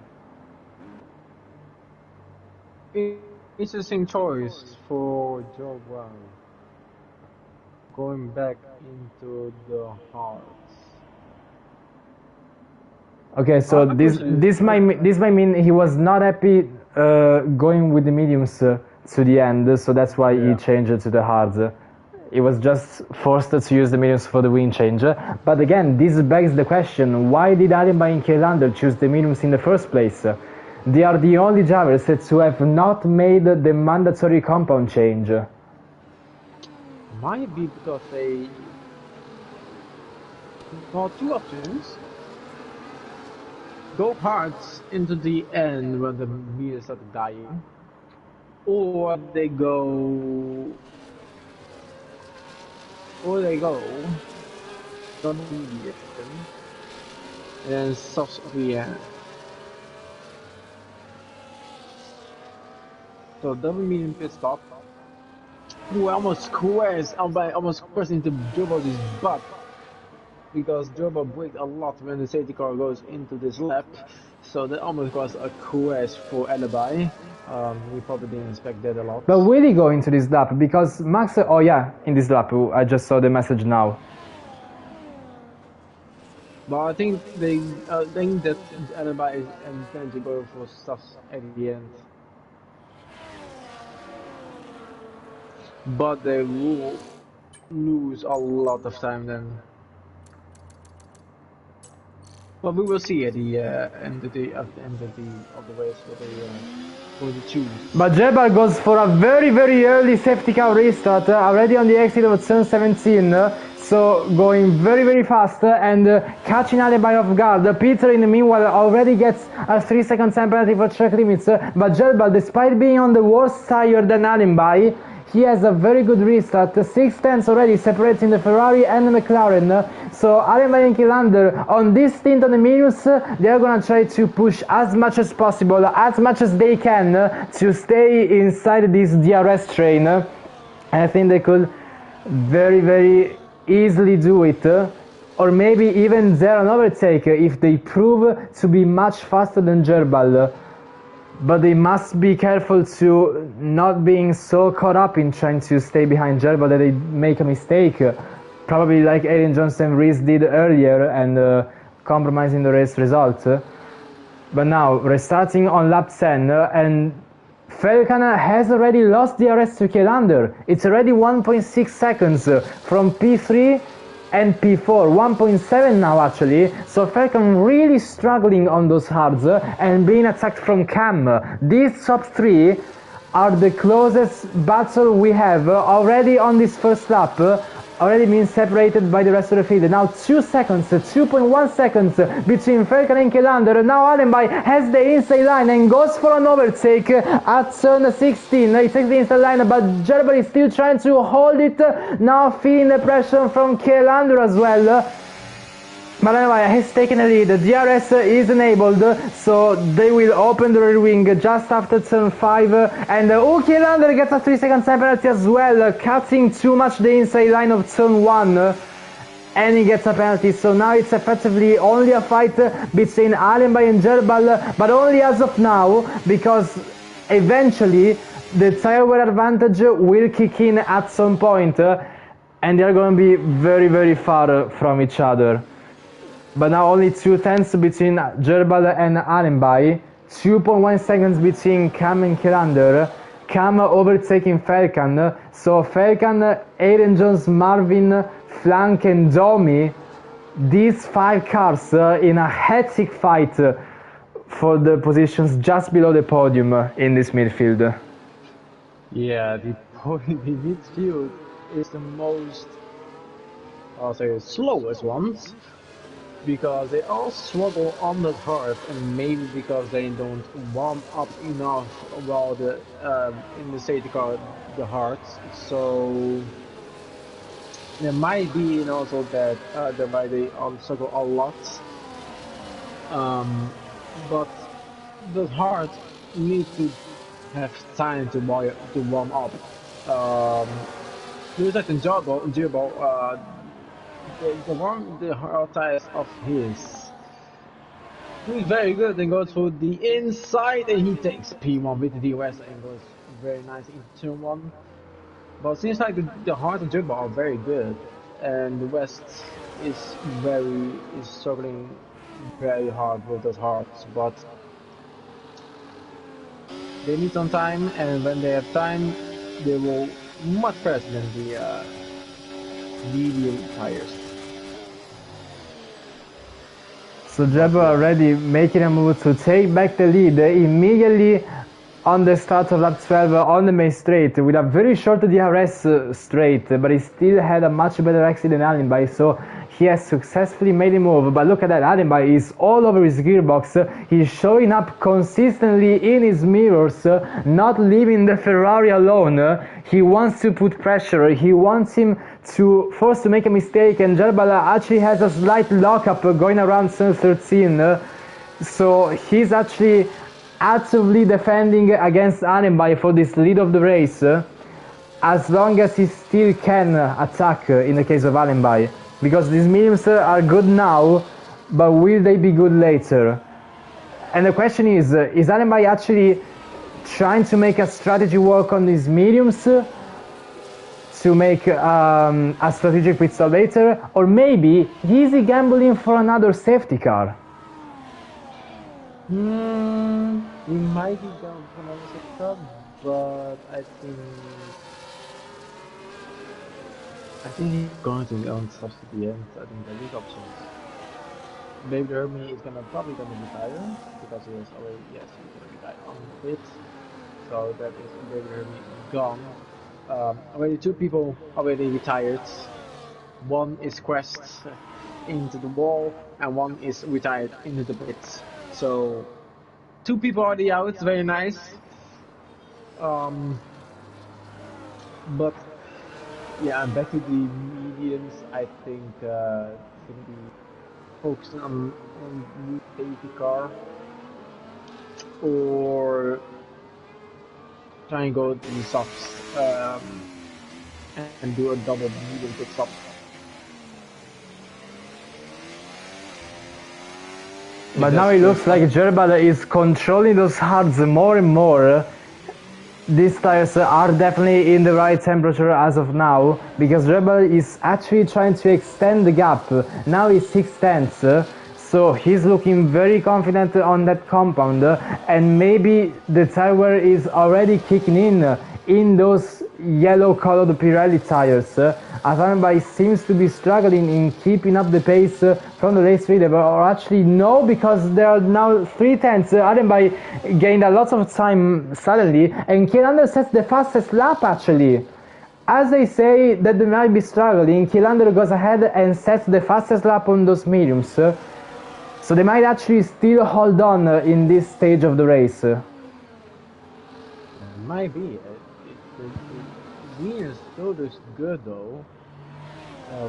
Interesting choice for Joe Brown. Going back into the hearts. Okay, so this might mean he was not happy going with the mediums to the end, so that's why he changed it to the hards. He was just forced to use the mediums for the wing change. But again, this begs the question: why did Allenby and Kjellande choose the mediums in the first place? They are the only drivers who have not made the mandatory compound change. Might be because they got two options. Go hard into the end when the meters start dying, or they go on the medium and stops at the end. So double medium pit stop. Who almost squares into Jobo's butt, because Jobo braked a lot when the safety car goes into this lap, so that almost was a crash for Allenby. We probably didn't expect that a lot. But will he go into this lap? Because Max, oh yeah, in this lap, I just saw the message now. But I think that Allenby is intending to go for stuffs at the end. But they will lose a lot of time then. But we will see at the end of the race what they choose. But Jebbar goes for a very, very early safety car restart, already on the exit of turn 17, so going very, very fast and catching Allenby off guard. Peter, in the meanwhile, already gets a 3-second time penalty for track limits, but Jebbar, despite being on the worse tire than Allenby, he has a very good restart, 6 tenths already separating the Ferrari and the McLaren. So Allenby and Kjellande on this stint on the mediums, they are gonna try to push as much as possible, as much as they can, to stay inside this DRS train. And I think they could very, very easily do it, or maybe even dare an overtake if they prove to be much faster than Gerbal. But they must be careful to not being so caught up in trying to stay behind Gerbal that they make a mistake, probably like Adrian Johnson-Rees did earlier, and compromising the race result. But now, restarting on lap 10, and Velkana has already lost DRS to Kjellande. It's already 1.6 seconds from P3 and P4, 1.7 now actually, so Falcon really struggling on those hards and being attacked from Cam. These top three are the closest battle we have already on this first lap. Already been separated by the rest of the field. Now 2 seconds, 2.1 seconds between Felkan and Kelander. Now Allenby has the inside line and goes for an overtake at turn 16. He takes the inside line, but Gerber is still trying to hold it. Now feeling the pressure from Kelander as well. But Allenby has taken the lead. The DRS is enabled, so they will open the rear wing just after turn 5. And Kelander gets a 3 second time penalty as well, cutting too much the inside line of turn 1. And he gets a penalty, so now it's effectively only a fight between Allenby and Gerbal, but only as of now, because eventually the tire wear advantage will kick in at some point, and they're going to be very, very far from each other. But now only 2/10 between Gerbal and Allenby, 2.1 seconds between Cam and Kelander. Cam overtaking Felkan, so Felkan, Aiden Jones, Marvin, Flank and Domi, these 5 cars in a hectic fight for the positions just below the podium in this midfield. Yeah, the midfield is the most, I'll say, slowest ones, because they all struggle on the hard, and maybe because they don't warm up enough while in the safety car the hard. So there might be also that why they all struggle a lot. But the hard need to have time to warm up. There's like Gerbil, the hard tires of his. He's very good and goes for the inside, and he takes P1 with the DRS and goes very nice into turn 1. But it seems like the hard and Gerbil are very good, and the West is struggling very hard with those hards. But they need some time, and when they have time, they will much faster than the medium tires. So Gerber already making a move to take back the lead immediately on the start of lap 12 on the main straight with a very short DRS straight, but he still had a much better exit than Allenby, so he has successfully made a move. But look at that, Allenby is all over his gearbox, he's showing up consistently in his mirrors, not leaving the Ferrari alone. He wants to put pressure, he wants him to force to make a mistake, and Gerbal actually has a slight lockup going around turn 13, so he's actually actively defending against Allenby for this lead of the race, as long as he still can attack in the case of Allenby, because these mediums are good now, but will they be good later? And the question is Allenby actually trying to make a strategy work on these mediums to make a strategic pit stop later, or maybe is he gambling for another safety car? He might be down for another safety car, but I think he's going to be on stops at the end. I think the lead options. Maybe Hermie is probably gonna retire, because he is already, yes, he's gonna retire on the pit. So that is Baby Hermie gone. Already 2 people already retired. One is crashed into the wall, and one is retired into the pits. So 2 people already out, very nice. But yeah, back to the mediums. I think gonna be focusing on new safety car, or try and go to the softs and do a double medium pit stop. But now it looks like Gerbal is controlling those hards more and more. These tires are definitely in the right temperature as of now, because Gerbal is actually trying to extend the gap. Now he's 6/10, so he's looking very confident on that compound, and maybe the tire wear is already kicking in those yellow colored Pirelli tires. Avanbai seems to be struggling in keeping up the pace from the race leader, or actually no, because there are now 3 tenths. Avanbai gained a lot of time suddenly, and Kielander sets the fastest lap actually. As they say that they might be struggling, Kielander goes ahead and sets the fastest lap on those mediums. So they might actually still hold on in this stage of the race. Might be. The Venus still looks good though.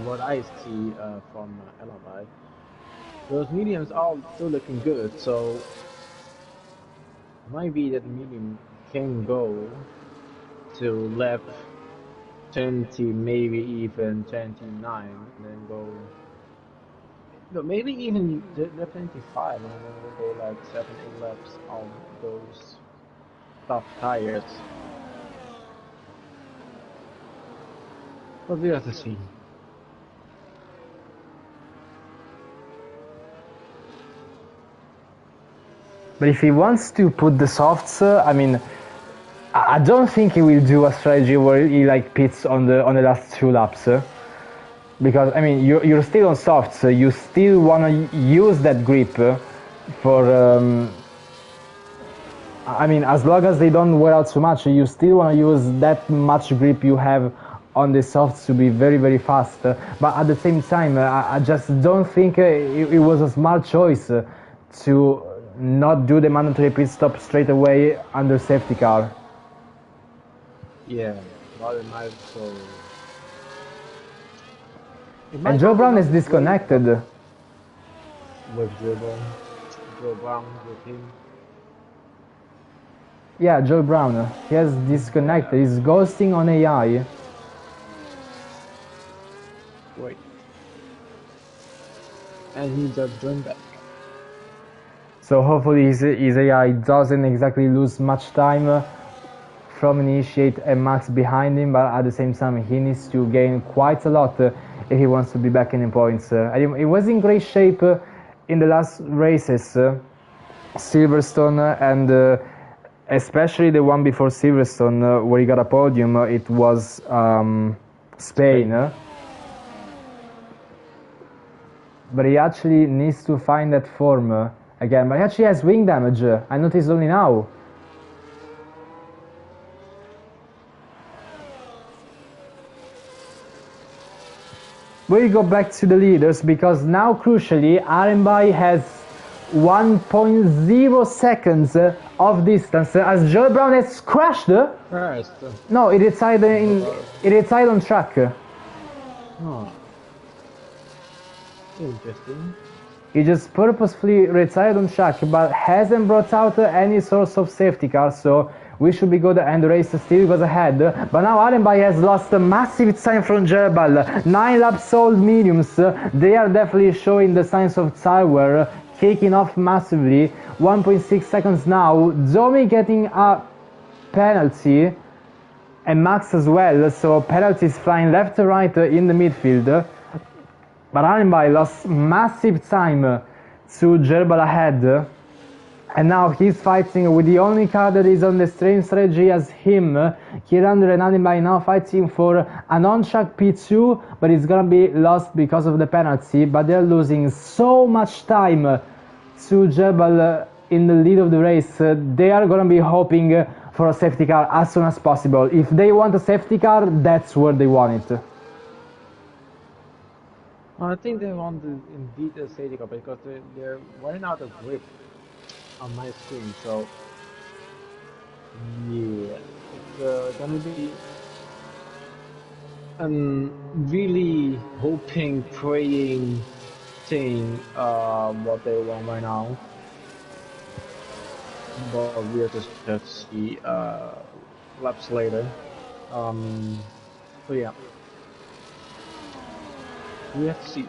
What I see from Alibi. Those mediums are still looking good, so might be that the medium can go to lap 20, maybe even 29, and then go. No, maybe even lap 25, and then we'll go like 7, 8 laps on those tough tires. But we have to see. But if he wants to put the softs, I mean, I don't think he will do a strategy where he like pits on the last 2 laps. Because I mean, you're still on softs, you still want to use that grip for. I mean, as long as they don't wear out so much, you still want to use that much grip you have on the softs to be very, very fast. But at the same time, I just don't think it was a smart choice to not do the mandatory pit stop straight away under safety car. Yeah, but it might so. And Joe Brown is disconnected. With Joe Brown with him. Yeah, Joe Brown. He has disconnected. He's ghosting on AI. Wait. And he just joined back. So hopefully his AI doesn't exactly lose much time from initiate and Max behind him, but at the same time he needs to gain quite a lot if he wants to be back in the points. He was in great shape in the last races, Silverstone, and especially the one before Silverstone where he got a podium. It was Spain. But he actually needs to find that form again. But he actually has wing damage. I noticed only now. We go back to the leaders because now, crucially, Arenby has 1.0 seconds of distance as Joe Brown has crashed. No, it retired on track. Oh. Interesting. He just purposefully retired on track, but hasn't brought out any source of safety car, so we should be good, and the race still goes ahead. But now Arenby has lost a massive time from Gerbal. 9 laps old mediums. They are definitely showing the signs of tire wear, kicking off massively. 1.6 seconds now. Domi getting a penalty, and Max as well, so penalties flying left to right in the midfield. But Arenby lost massive time to Gerbal ahead. And now he's fighting with the only car that is on the same strategy as him. Kielander and Arenby now fighting for an on-track P2, but it's gonna be lost because of the penalty. But they're losing so much time to Gerbal in the lead of the race. They are gonna be hoping for a safety car as soon as possible. If they want a safety car, that's where they want it. I think they want to indeed a safety car because they're running out of grip on my screen, so yeah, it's gonna be really hoping, praying thing what they want right now, but we'll just have to see laps later. So yeah, we have to see.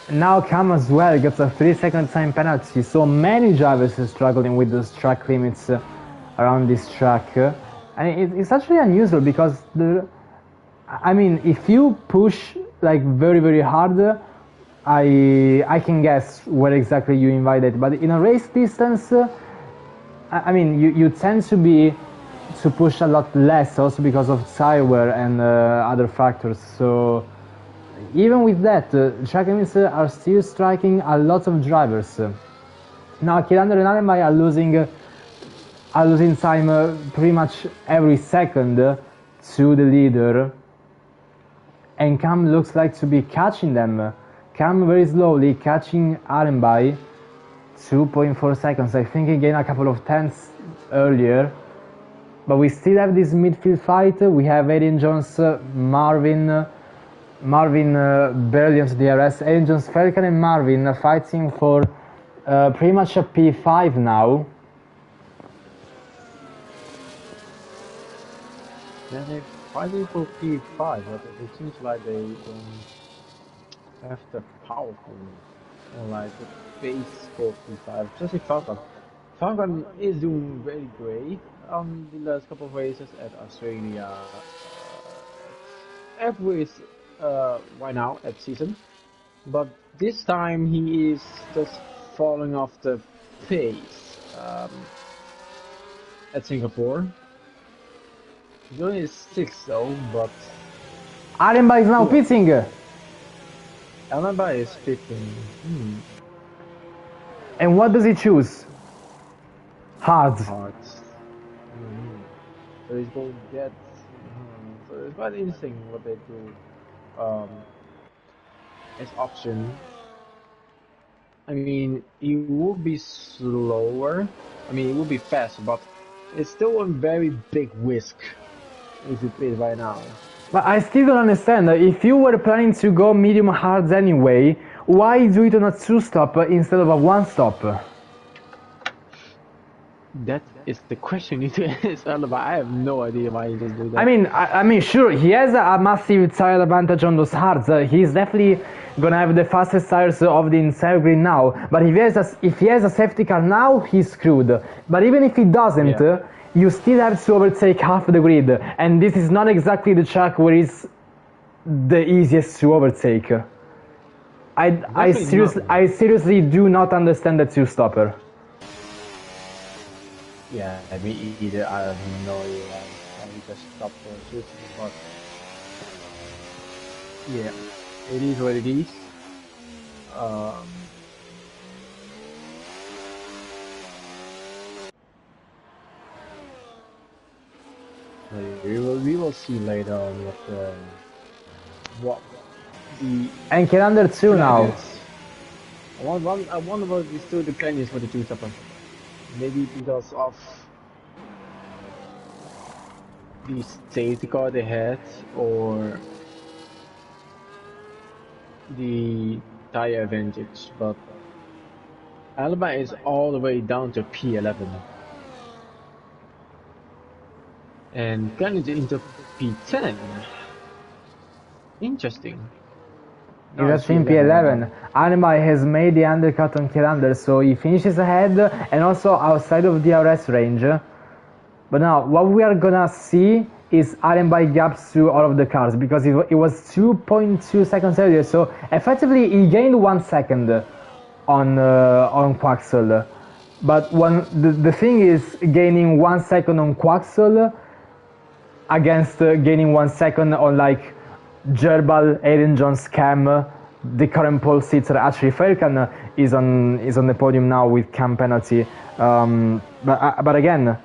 Now Cam as well gets a 3-second time penalty, so many drivers are struggling with those track limits around this track. And it's actually unusual because I mean, if you push like very, very hard, I can guess where exactly you invited, but in a race distance, I mean, you tend to be to push a lot less, also because of tire wear and other factors. So even with that, track limits are still striking a lot of drivers. Now Kilander and Alemai are losing time pretty much every second to the leader, and Cam looks like to be catching them. Cam very slowly catching Alembai, 2.4 seconds. I think he gained a couple of tenths earlier. But we still have this midfield fight. We have Aiden Jones, Marvin barely onto DRS. Aiden Jones, Falcon and Marvin fighting for pretty much a P5 now. Yeah, they're fighting for P5, but it seems like they don't have the powerful or like the base for P5. Especially Falcon. Falcon is doing very great on the last couple of races at Australia. Average right now at season, but this time he is just falling off the pace at Singapore. He's only 6th though, but Alembai is now pitting. Alembai is pitting. And what does he choose? Hard. So he's going to get. So it's quite interesting what they do as option. I mean, he will be slower. I mean, it will be fast, but it's still a very big risk if you pit right now. But I still don't understand. If you were planning to go medium hards anyway, why do it on a 2-stop instead of a 1-stop? That is the question you need to answer, but I have no idea why he just do that. I mean, sure, he has a massive tire advantage on those hards. He's definitely gonna have the fastest tires of the entire grid now. But if he has a safety car now, he's screwed. But even if he doesn't, you still have to overtake half the grid, and this is not exactly the track where it's the easiest to overtake. I seriously do not understand that 2-stopper. Yeah, me either. I have no idea why we just stopped for shooting, but yeah, it is what it is. We will see later on what the and Kilander 2 now. I wonder what is still the plan is for the 2-stopper. Maybe because of the safety car they had, or the tire advantage, but Alaba is all the way down to P11 and Kennedy into P10. Interesting. He's at P11. Alembai has made the undercut on Kilander, so he finishes ahead and also outside of DRS range. But now, what we are gonna see is Alembai gaps to all of the cars, because it was 2.2 seconds earlier, so effectively he gained 1 second on Quaxel. But the thing is, gaining 1 second on Quaxel against gaining 1 second on like Gerbal, Aiden Jones, Cam, the current pole sitter. Actually Falcon is on the podium now with Cam penalty. But again,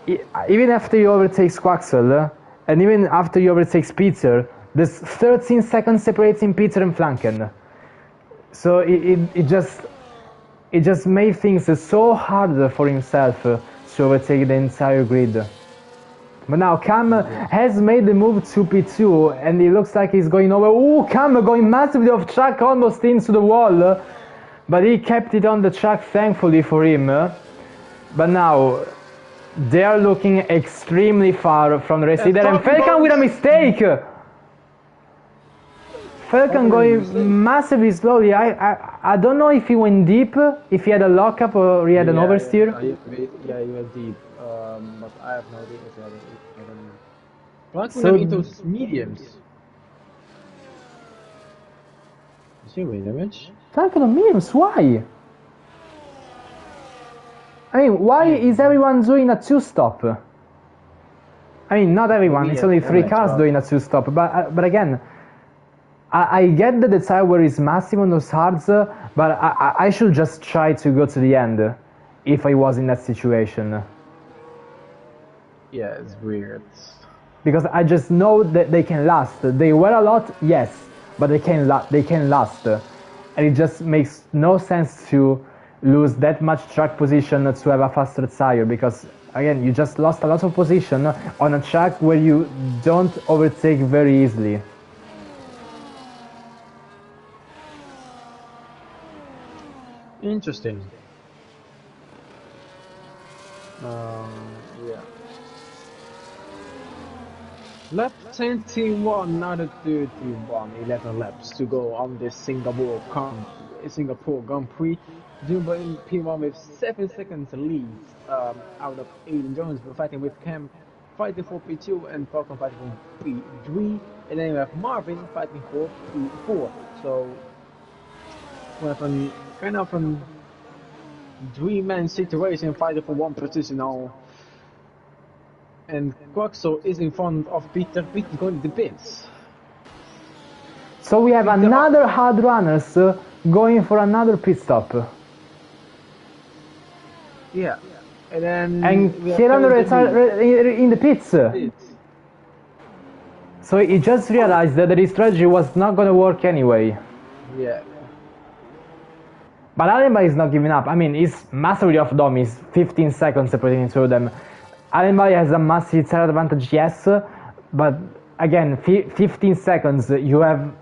even after you overtake Quaxel, and even after you overtake Peter, there's 13 seconds separating Peter and Flanken. So it just made things so hard for himself to overtake the entire grid. But now Cam has made the move to P2, and it looks like he's going over. Oh, Cam going massively off track, almost into the wall. But he kept it on the track, thankfully for him. But now they are looking extremely far from the race leader, and Falcon with a mistake. Falcon going massively slowly. I don't know if he went deep, if he had a lockup or he had an oversteer. Yeah, he went deep. But I have no idea if he had it. So into mediums. Is he win damage? Falcon on mediums, why? I mean, why is everyone doing a 2-stop? I mean, not everyone. We It's had only 3 damage, cars but- doing a 2-stop. But again, I get that the tire wear is massive on those hards, but I should just try to go to the end if I was in that situation. Yeah, it's weird. Because I just know that they can last. They wear a lot, yes, but they can last. And it just makes no sense to lose that much track position to have a faster tire, because again, you just lost a lot of position on a track where you don't overtake very easily. Interesting. Yeah. Lap 21, out of 31, 11 laps to go on this Singapore Grand Prix. Jumbo in P1 with 7 seconds lead out of Aiden Jones, fighting with Cam, fighting for P2, and Falcon fighting for P3. And then we have Marvin fighting for P4. So we have kind of a 3-man situation fighting for one position now. And Quaxo is in front of Peter. Peter going to the pits. So we have another hard runners going for another pit stop. Yeah. And then we have Kieran in the pits. So he just realized that his strategy was not going to work anyway. Yeah. But Allenby is not giving up. I mean, he's massively off Domi. 15 seconds separating the two of them. Allenby has a massive tire advantage, yes, but again, 15 seconds, you have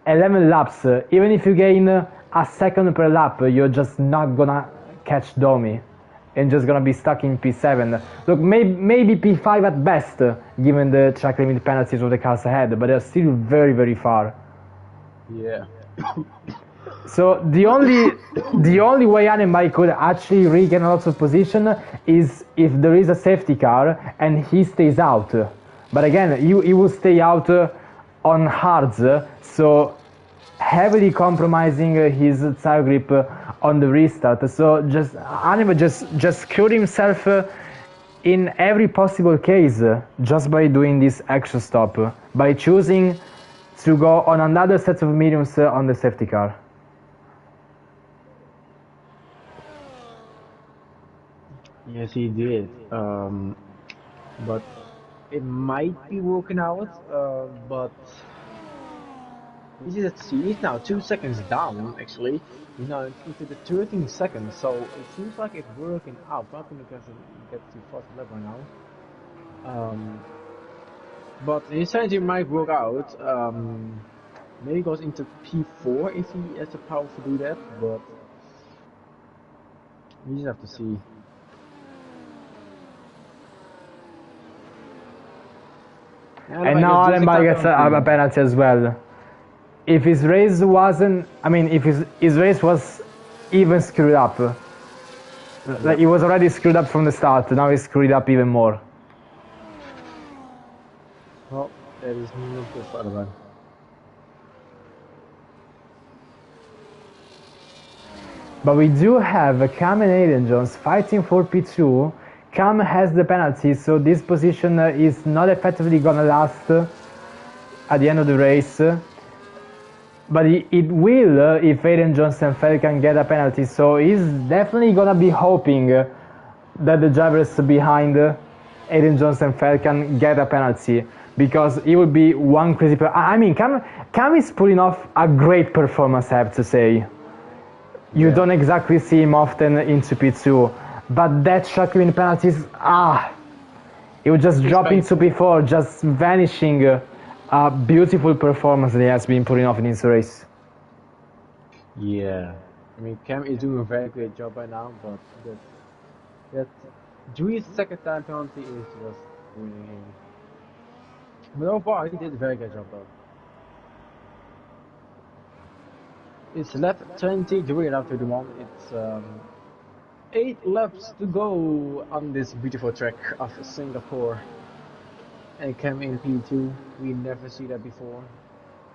11 laps. Even if you gain a second per lap, you're just not gonna catch Domi and just gonna be stuck in P7. Look, maybe P5 at best, given the track limit penalties of the cars ahead, but they're still very, very far. Yeah. So the only way Allenby could actually regain a lot of position is if there is a safety car and he stays out. But again, he will stay out on hards, so heavily compromising his tire grip on the restart. So Allenby just screwed himself in every possible case just by doing this extra stop, by choosing to go on another set of mediums on the safety car. Yes, he did. But it might be working out. But he's now 2 seconds down. Actually, he's now into the 13 seconds. So it seems like it's working out. Not going to get to first lap right now. But his strategy might work out. Maybe goes into P4 if he has the power to do that. But we just have to see. And now Allenby gets a penalty as well. If his race wasn't, I mean, if his race was even screwed up, like he was already screwed up from the start, now he's screwed up even more. Well, that is no good for Allenby. But we do have Cam and Aiden Jones fighting for P2. Cam has the penalty, so this position is not effectively gonna last at the end of the race. But it will if Aiden Jones and Fel can get a penalty, so he's definitely gonna be hoping that the drivers behind Aiden Jones and Fel can get a penalty, because it would be one crazy I mean, Cam is pulling off a great performance, I have to say. You don't exactly see him often into P2. But that track limit penalties, he would just drop into P4, just vanishing a beautiful performance that he has been putting off in his race. Yeah, I mean, Cam is doing a very great job right now, but that Drew's second time penalty is just winning him. But overall, he did a very good job though. It's lap 23 and after the one, it's 8 laps to go on this beautiful track of Singapore. And Cam in P2, we never see that before,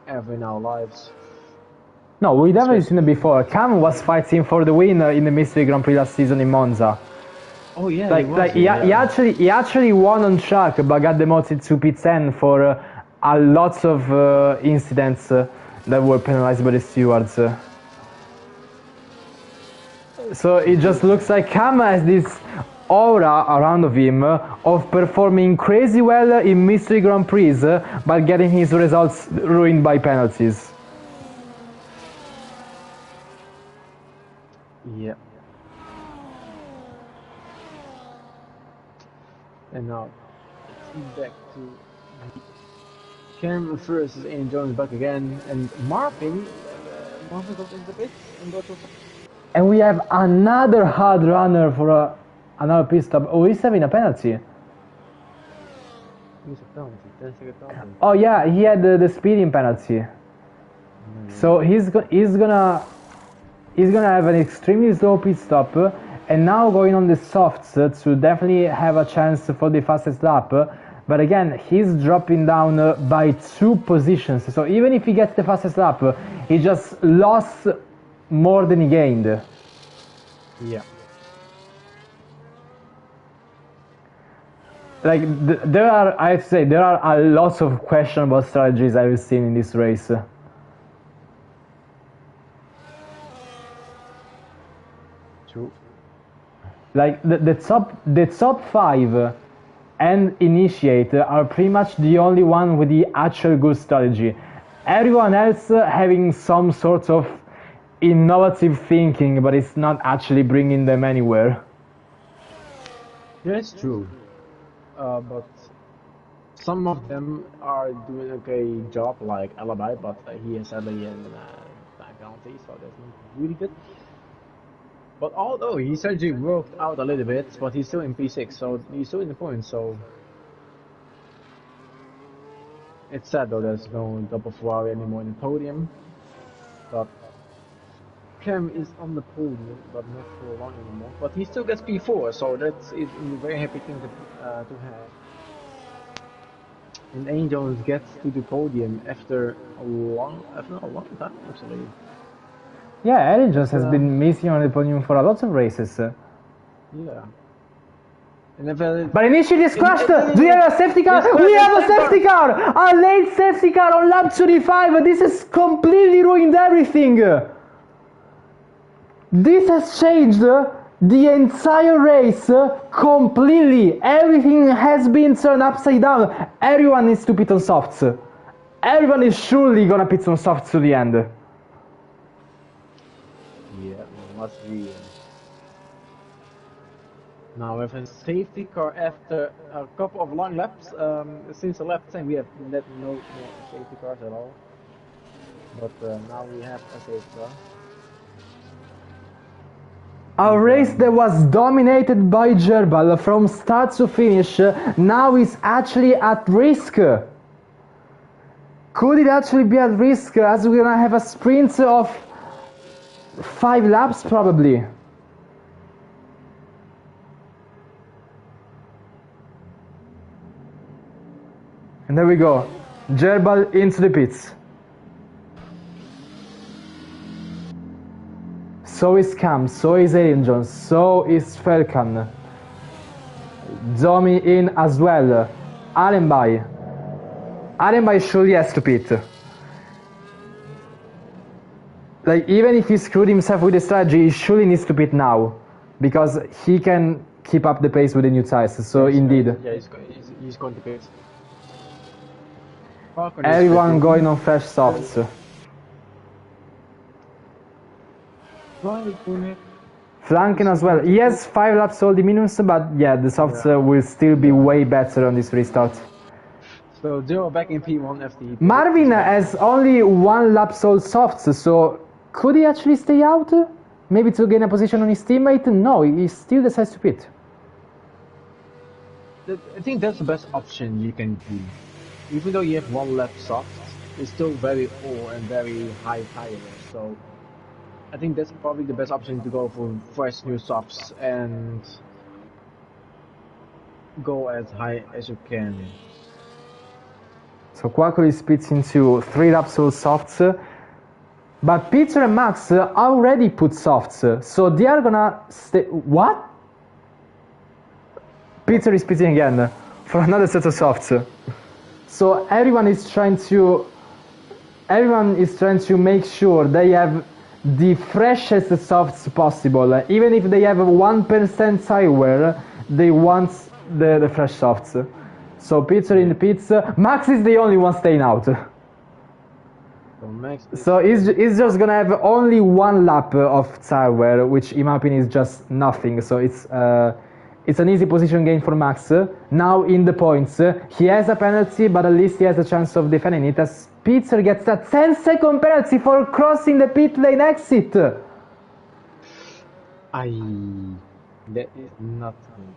ever in our lives. No, we never seen it before. Cam was fighting for the win in the Mystery Grand Prix last season in Monza. Oh yeah, he actually won on track, but got demoted to P10 for a lots of incidents that were penalized by the stewards. So it just looks like Cam has this aura around of him of performing crazy well in mystery Grand Prix, but getting his results ruined by penalties. Yeah. And now it's back to Cam versus Ian Jones back again, and Marvin goes into the pits and goes to. And we have another hard runner for another pit stop. Oh, he's having a penalty. He's a penalty, 10-second penalty. Oh yeah, he had the speeding penalty. So he's gonna have an extremely slow pit stop, and now going on the softs to definitely have a chance for the fastest lap. But again, he's dropping down by 2 positions. So even if he gets the fastest lap, he just lost more than he gained. Yeah. Like there are, I have to say, there are a lot of questionable strategies I've seen in this race. True. Like the top 5 and Initiate are pretty much the only one with the actual good strategy. Everyone else having some sort of innovative thinking, but it's not actually bringing them anywhere. Yeah, it's true. But some of them are doing okay job, like Alibi, but he is sadly in penalty, so that's not really good. But although he's actually worked out a little bit, but he's still in P6, so he's still in the points, so it's sad though there's no double Ferrari anymore in the podium. But Cam is on the podium, but not for long anymore. But he still gets P4, so that's a very happy thing to have. And Angels gets to the podium after a long time actually. Yeah, Angels has been missing on the podium for a lot of races. Yeah. And but initially is crashed! Do you have a safety car? We have a safety car! A late safety car on lap 25! This has completely ruined everything! This has changed the entire race completely! Everything has been turned upside down! Everyone needs to pit on softs. Everyone is surely gonna pit on softs to the end. Yeah, must be. Now we have a safety car after a couple of long laps. Since the lap 10 we have no more safety cars at all. But now we have a safety car. A race that was dominated by Gerbal from start to finish now is actually at risk. Could it actually be at risk as we're gonna have a sprint of 5 laps probably? And there we go, Gerbal into the pits. So is Cam, so is Alien Jones, so is Falcon. Domi in as well. Allenby surely has to pit. Like, even if he screwed himself with the strategy, he surely needs to pit now. Because he can keep up the pace with the new tires, so yes, indeed. Yeah, he's going to pit. Everyone going on fresh softs. Flanken as well. He has 5 laps all the minimums, but yeah, the softs will still be way better on this restart. So 0 back in P1 FD. Marvin has only 1 lap sold softs, so could he actually stay out? Maybe to gain a position on his teammate? No, he still decides to pit. I think that's the best option you can do. Even though you have 1 lap soft, it's still very old and very high tire, so I think that's probably the best option to go for fresh new softs and go as high as you can. So Quackle splits into 3 laps all softs, but Peter and Max already put softs, so they are gonna stay. What? Peter is pitting again for another set of softs. So everyone is trying to make sure they have the freshest softs possible. Even if they have 1% tire wear, they want the fresh softs. So Peter in the pits. Max is the only one staying out. So he's just gonna have only one lap of tire wear, which in my opinion is just nothing. So it's an easy position gain for Max. Now in the points, he has a penalty, but at least he has a chance of defending it, as Peter gets a 10-second penalty for crossing the pit lane exit. That is not good.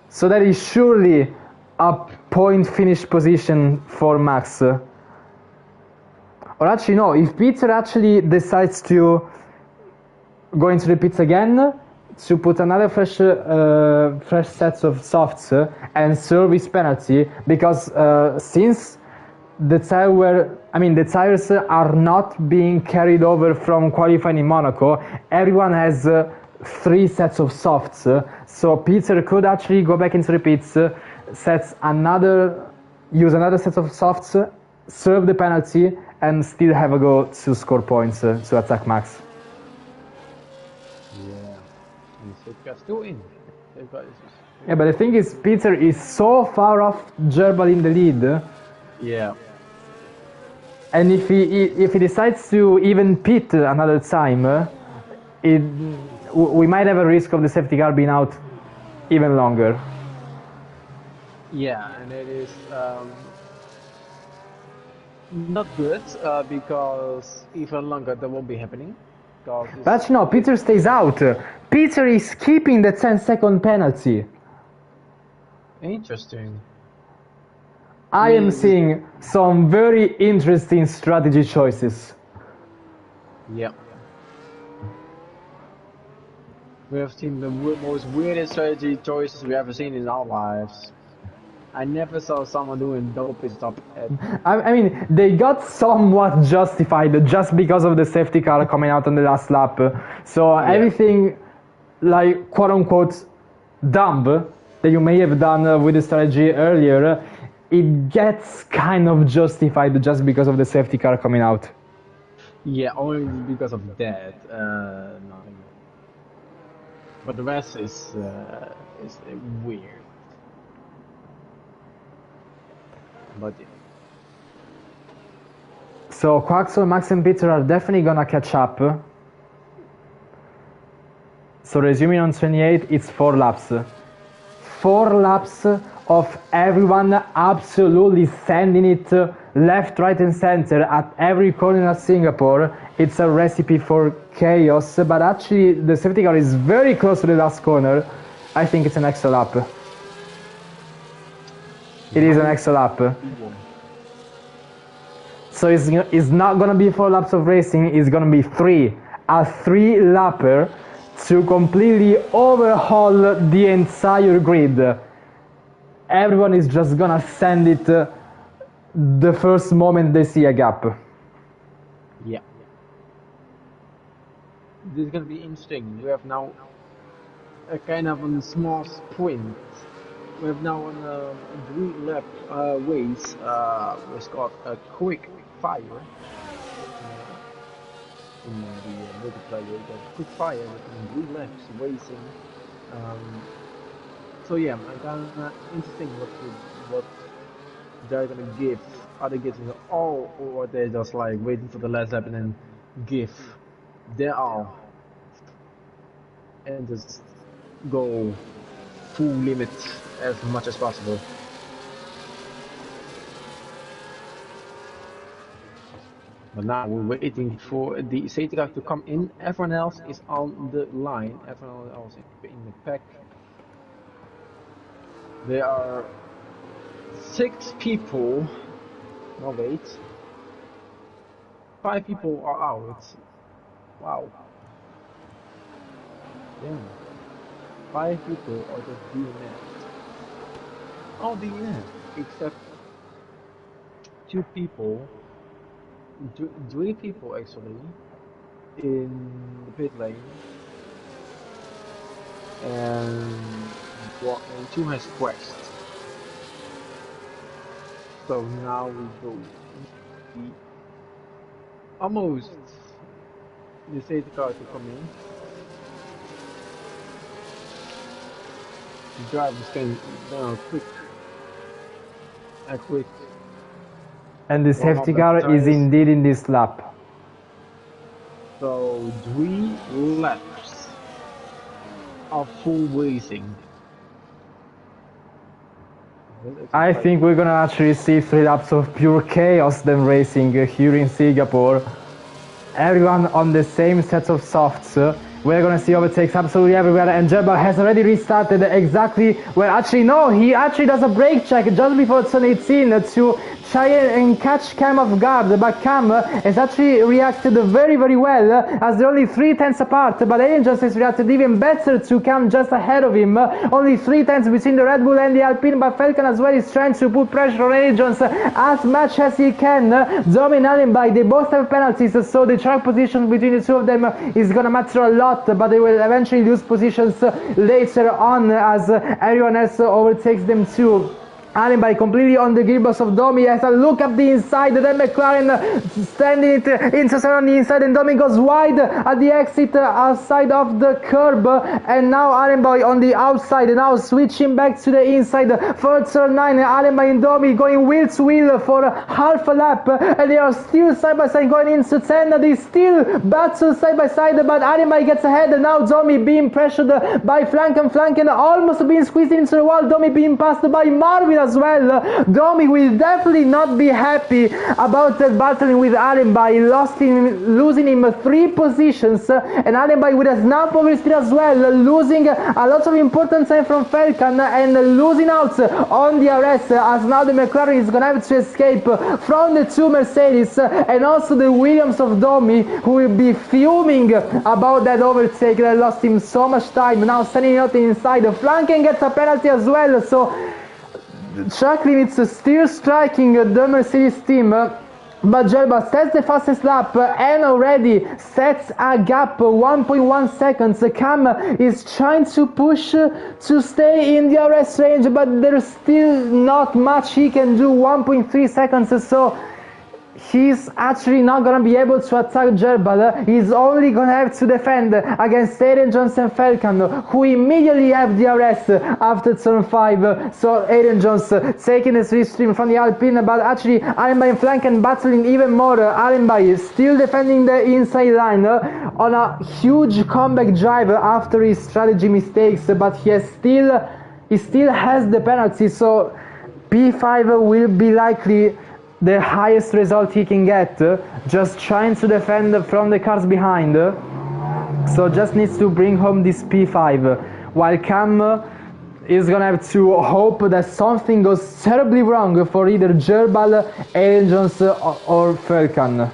So that is surely a point finish position for Max. Or actually no, if Peter actually decides to go into the pits again, to put another fresh sets of softs and serve his penalty, because since the tires are not being carried over from qualifying in Monaco, everyone has 3 sets of softs, so Peter could actually go back into the pits, use another set of softs, serve the penalty, and still have a go to score points to attack Max. Still in. Yeah, but the thing is, Peter is so far off Gerbal in the lead. Yeah. And if he decides to even pit another time, we might have a risk of the safety car being out even longer. Yeah, and it is not good because even longer that won't be happening. But no, Peter stays out. Peter is keeping the 10-second penalty. Interesting. I am seeing some very interesting strategy choices. Yeah. We have seen the most weirdest strategy choices we ever seen in our lives. I never saw someone doing double pit stop. I mean, they got somewhat justified just because of the safety car coming out on the last lap. So everything, like quote unquote, dumb that you may have done with the strategy earlier, it gets kind of justified just because of the safety car coming out. Yeah, only because of that. Nothing. But the rest is weird. But yeah. So Quaxel, Max and Peter are definitely gonna catch up. So resuming on 28, it's 4 laps. 4 laps of everyone absolutely sending it left, right and center at every corner at Singapore. It's a recipe for chaos, but actually the safety car is very close to the last corner. I think it's an extra lap. It is an extra lap. So it's not gonna be 4 laps of racing, it's gonna be 3. A 3-lapper to completely overhaul the entire grid. Everyone is just gonna send it the first moment they see a gap. Yeah. This is gonna be interesting. We have now a kind of a small sprint. We have now on a 3-lap race. We've got a quick fire in the multiplayer. We got quick fire in 3 laps racing. So yeah, kind of interesting what they're gonna give. Are they getting all, or they're just like waiting for the last lap and then give their all and just go full limit as much as possible? But now we're waiting for the safety car to come in. Everyone else is on the line. Everyone else in the pack. There are 6 people. No, wait. 5 people are out. Wow. Damn. 5 people are just DNF. All DNF. Except 2 people. 3 people actually. In the pit lane. And Two has crashed. So now we go. We almost the safety car to come in. The drivers can quick. And the safety car is indeed in this lap. So 3 laps of full racing. I think we're gonna actually see 3 laps of pure chaos then racing here in Singapore. Everyone on the same set of softs. We're gonna see overtakes absolutely everywhere, and Gerber has already restarted exactly where he actually does a brake check just before turn 18 to try and catch Cam off guard, but Cam has actually reacted very well, as they're only 3 tenths apart, but Alien just has reacted even better to Cam just ahead of him, only 3 tenths between the Red Bull and the Alpine, but Falcon as well is trying to put pressure on Alien Jones as much as he can. Dominating by they both have penalties, so the track position between the two of them is gonna matter a lot, but they will eventually lose positions later on as everyone else overtakes them too. Allenby completely on the gearbox of Domi as a look up the inside, then McLaren standing it into on the inside, and Domi goes wide at the exit outside of the curb, and now Allenby on the outside, now switching back to the inside for turn 9. Allenby and Domi going wheel to wheel for half a lap, and they are still side by side going into 10. They still battle side by side, but Allenby gets ahead, and now Domi being pressured by Flanken almost being squeezed into the wall. Domi being passed by Marvin as well. Domi will definitely not be happy about battling with Allenby, losing him 3 positions, and Allenby with a snap overspeed as well, losing a lot of important time from Falcon and losing out on the DRS, as now the McLaren is gonna have to escape from the 2 Mercedes and also the Williams of Domi, who will be fuming about that overtake that lost him so much time. Now standing out inside, Flanken gets a penalty as well, so track limits still striking the Mercedes team, but Gerba sets the fastest lap and already sets a gap 1.1 seconds. Cam is trying to push to stay in the RS range, but there's still not much he can do. 1.3 seconds, so he's actually not gonna be able to attack Gerba. He's only gonna have to defend against Aiden Jones and Falcon, who immediately have DRS after turn 5. So Aiden Jones taking the slipstream from the Alpine, but actually Allenby and Flanken battling even more. Allenby still defending the inside line on a huge comeback drive after his strategy mistakes, but he still has the penalty, so P5 will be likely the highest result he can get, just trying to defend from the cars behind, so just needs to bring home this P5, while Cam is gonna have to hope that something goes terribly wrong for either Gerbal, Aiden Jones or Falcon.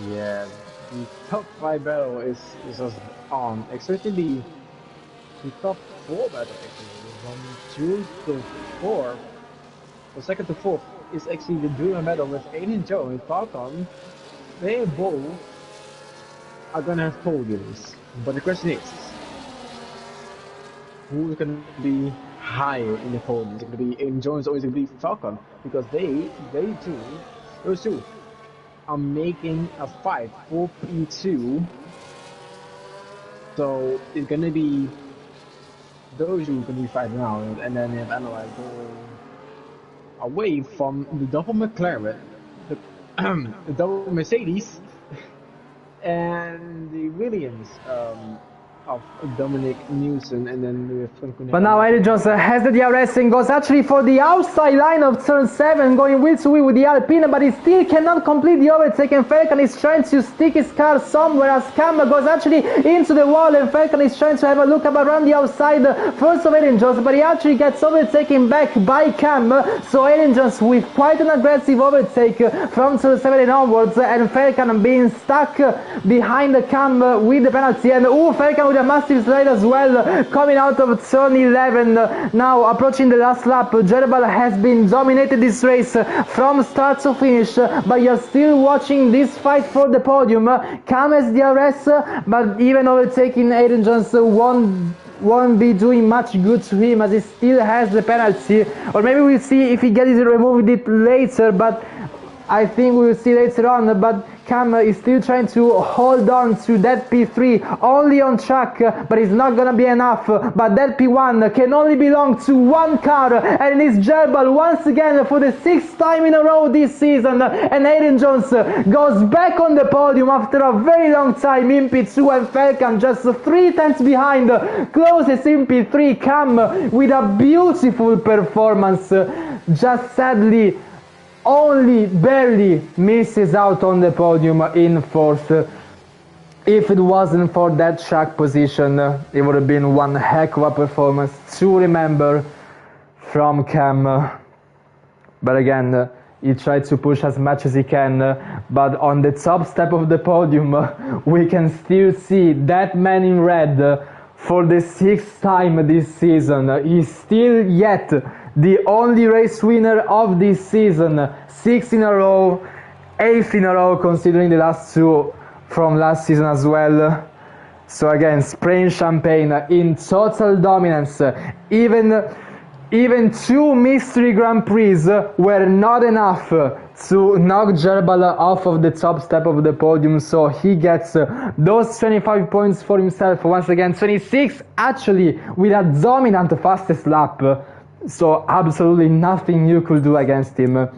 Yeah, the top 5 battle is just on, especially the top 4 battle actually, from 2 to 4. The 2nd to 4th is actually the Dream battle with Aiden Jones and Falcon. They both are gonna have podiums, but the question is, who's gonna be higher in the podium? Is it gonna be Aiden Jones or is it gonna be Falcon? Because those two are making a fight for P2. So it's gonna be those who are gonna be fighting out, and then you have Analyze going away from the double McLaren, the double Mercedes, and the Williams of Dominic Newson, and then with But now Aiden Jones has the DRS and goes actually for the outside line of turn 7, going wheel to wheel with the Alpine, but he still cannot complete the overtake, and Falcon is trying to stick his car somewhere as Cam goes actually into the wall, and Falcon is trying to have a look up around the outside first of Aiden Jones, but he actually gets overtaken back by Cam, so Aiden Jones with quite an aggressive overtake from turn 7 and onwards, and Falcon being stuck behind the Cam with the penalty, and Falcon with a massive slide as well, coming out of turn 11. Now approaching the last lap, Gerbal has been dominated this race from start to finish, but you're still watching this fight for the podium. Cam has DRS, but even overtaking Aiden Jones won't won't be doing much good to him as he still has the penalty, or maybe we'll see if he gets it removed it later, but I think we'll see later on. But Cam is still trying to hold on to that P3, only on track, but it's not gonna be enough. But that P1 can only belong to one car, and it's Gerbal once again for the 6th time in a row this season. And Aiden Jones goes back on the podium after a very long time in P2, and Falcon just 3 tenths behind, closest in P3. Cam with a beautiful performance, just sadly only barely misses out on the podium in 4th. If it wasn't for that track position, it would have been one heck of a performance to remember from Cam. But again, he tried to push as much as he can, but on the top step of the podium, we can still see that man in red for the 6th time this season. He's still yet the only race winner of this season. 6 in a row, 8th in a row considering the last 2 from last season as well. So again, spraying champagne in total dominance. Even 2 mystery Grand Prix were not enough to knock Gerbal off of the top step of the podium, so he gets those 25 points for himself. Once again, 26 actually with a dominant fastest lap. So absolutely nothing you could do against him.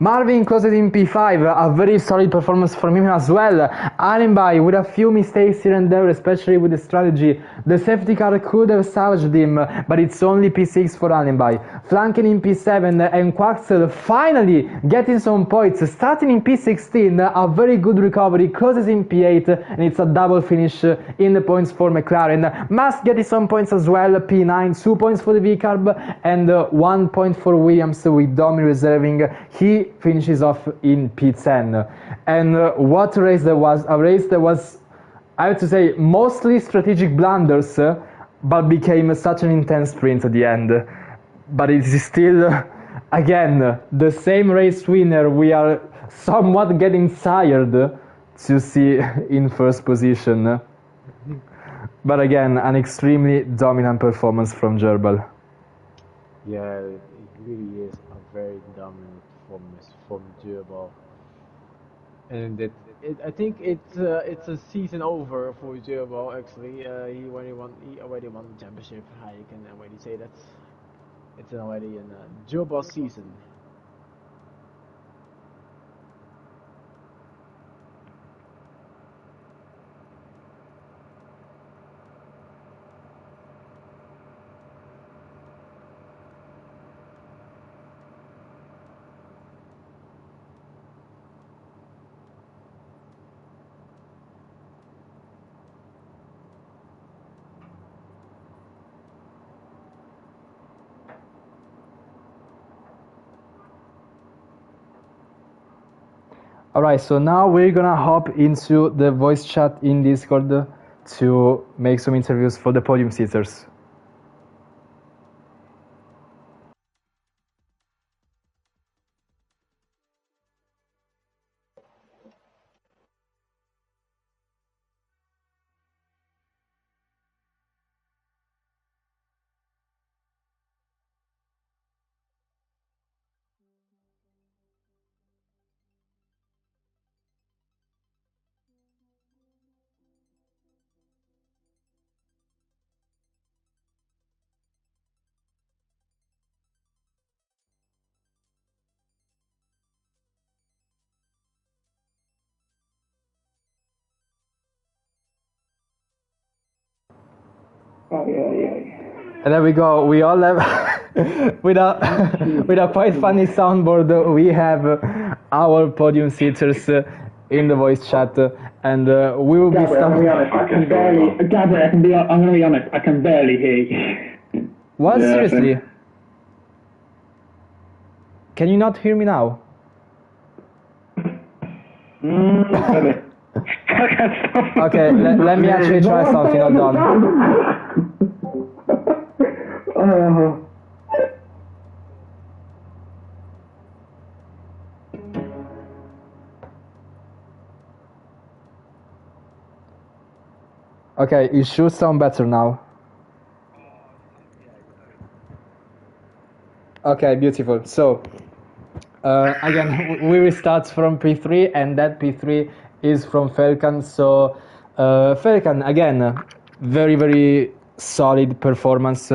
Marvin closes in P5, a very solid performance from him as well. Allenby with a few mistakes here and there, especially with the strategy. The safety car could have salvaged him, but it's only P6 for Allenby. Flanken in P7 and Quaxel finally getting some points. Starting in P16, a very good recovery, closes in P8, and it's a double finish in the points for McLaren. Must get some points as well, P9, 2 points for the V-Carb, and 1 point for Williams with Domi reserving. He finishes off in P10. And what a race that was! A race that was, I have to say, mostly strategic blunders, but became such an intense sprint at the end. But it is still, again, the same race winner we are somewhat getting tired to see in first position. But again, an extremely dominant performance from Gerbal. Yeah, it really is a very dominant performance from Gerbal. And I think it's a season over for Gerbal. Actually, he already won the championship. You can already say that it's already a Gerbal season. Alright, so now we're gonna hop into the voice chat in Discord to make some interviews for the podium sitters. And there we go. We all have with a quite funny soundboard. We have our podium sitters in the voice chat, and we will be starting. I'm gonna be honest. I can barely hear you. What? Yeah, seriously? Can you not hear me now? Okay, let me actually try something. Hold on. Okay, it should sound better now. Okay, beautiful. So, again, we will start from P3, and that P3 is from Falcon. So, Falcon, again, very, very solid performance.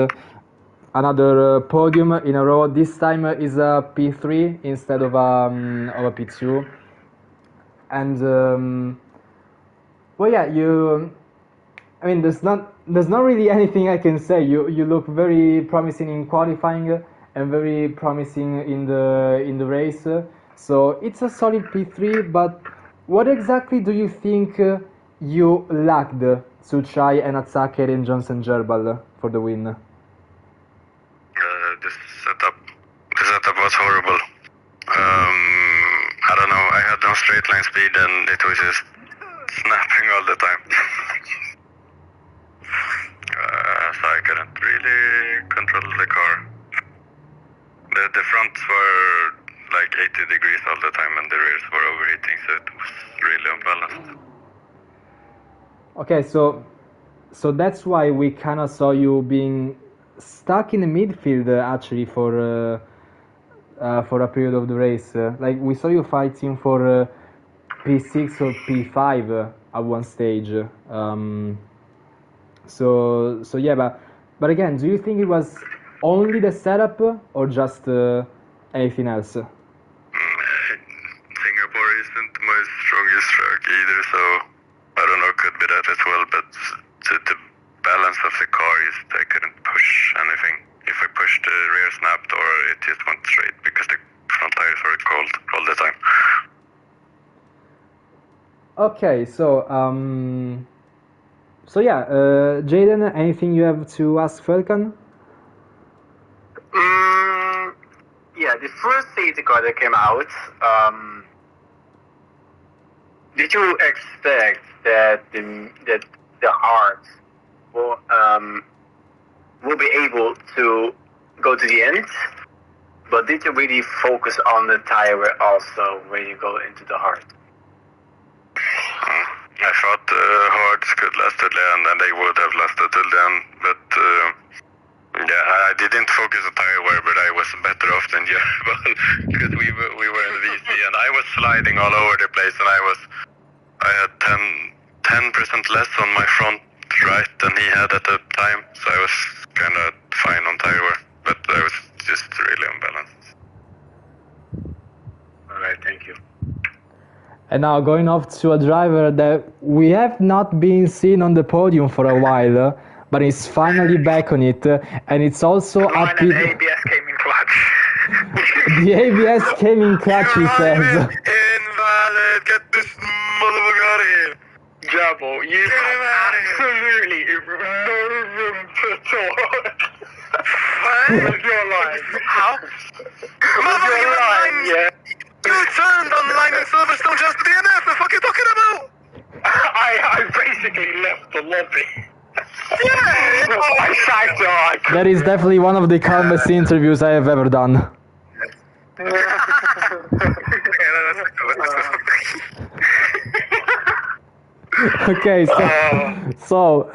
Another podium in a row. This time is a P3 instead of a P2. And, well, yeah, I mean, there's not really anything I can say. You look very promising in qualifying and very promising in the race. So it's a solid P3. But what exactly do you think you lacked to try and attack Aaron Johnson Gerbal for the win? The setup was horrible. I don't know. I had no straight line speed, and it was just snapping all the time. So I couldn't really control the car. The fronts were like 80 degrees all the time, and the rears were overheating, so it was really unbalanced. Okay, so that's why we kind of saw you being stuck in the midfield actually for a period of the race. Like we saw you fighting for P6 or P5 at one stage. So yeah, but again, do you think it was only the setup or just anything else? Singapore isn't my strongest track either, so I don't know, could be that as well, but the balance of the car is I couldn't push anything. If I pushed, the rear snapped or it just went straight because the front tires were cold all the time. Okay, so yeah, Jaden, anything you have to ask Falcon? Yeah, the first safety car that came out, did you expect that the Hearts will be able to go to the end? But did you really focus on the tire wear also when you go into the Heart? I thought the Hearts could last till the end, and they would have lasted till the end, but yeah, I didn't focus on tire wear, but I was better off than Jerbal because we were in the VC, and I was sliding all over the place, and I had 10% less on my front right than he had at the time, so I was kind of fine on tire wear, but I was just really unbalanced. Alright, thank you. And now going off to a driver that we have not been seen on the podium for a while, but he's finally back on it, and it's also Mine and ABS came in clutch. The ABS came in clutch, he says. Invalid! Get this motherfucker out of here! Jabbo, you have absolutely no room to talk. With your line. How? With your line, yeah. You turned on line in Silverstone just DNF, the fuck are you talking about? I basically left the lobby. Yeah! I sacked you. That is definitely one of the calmest interviews I have ever done. Okay, so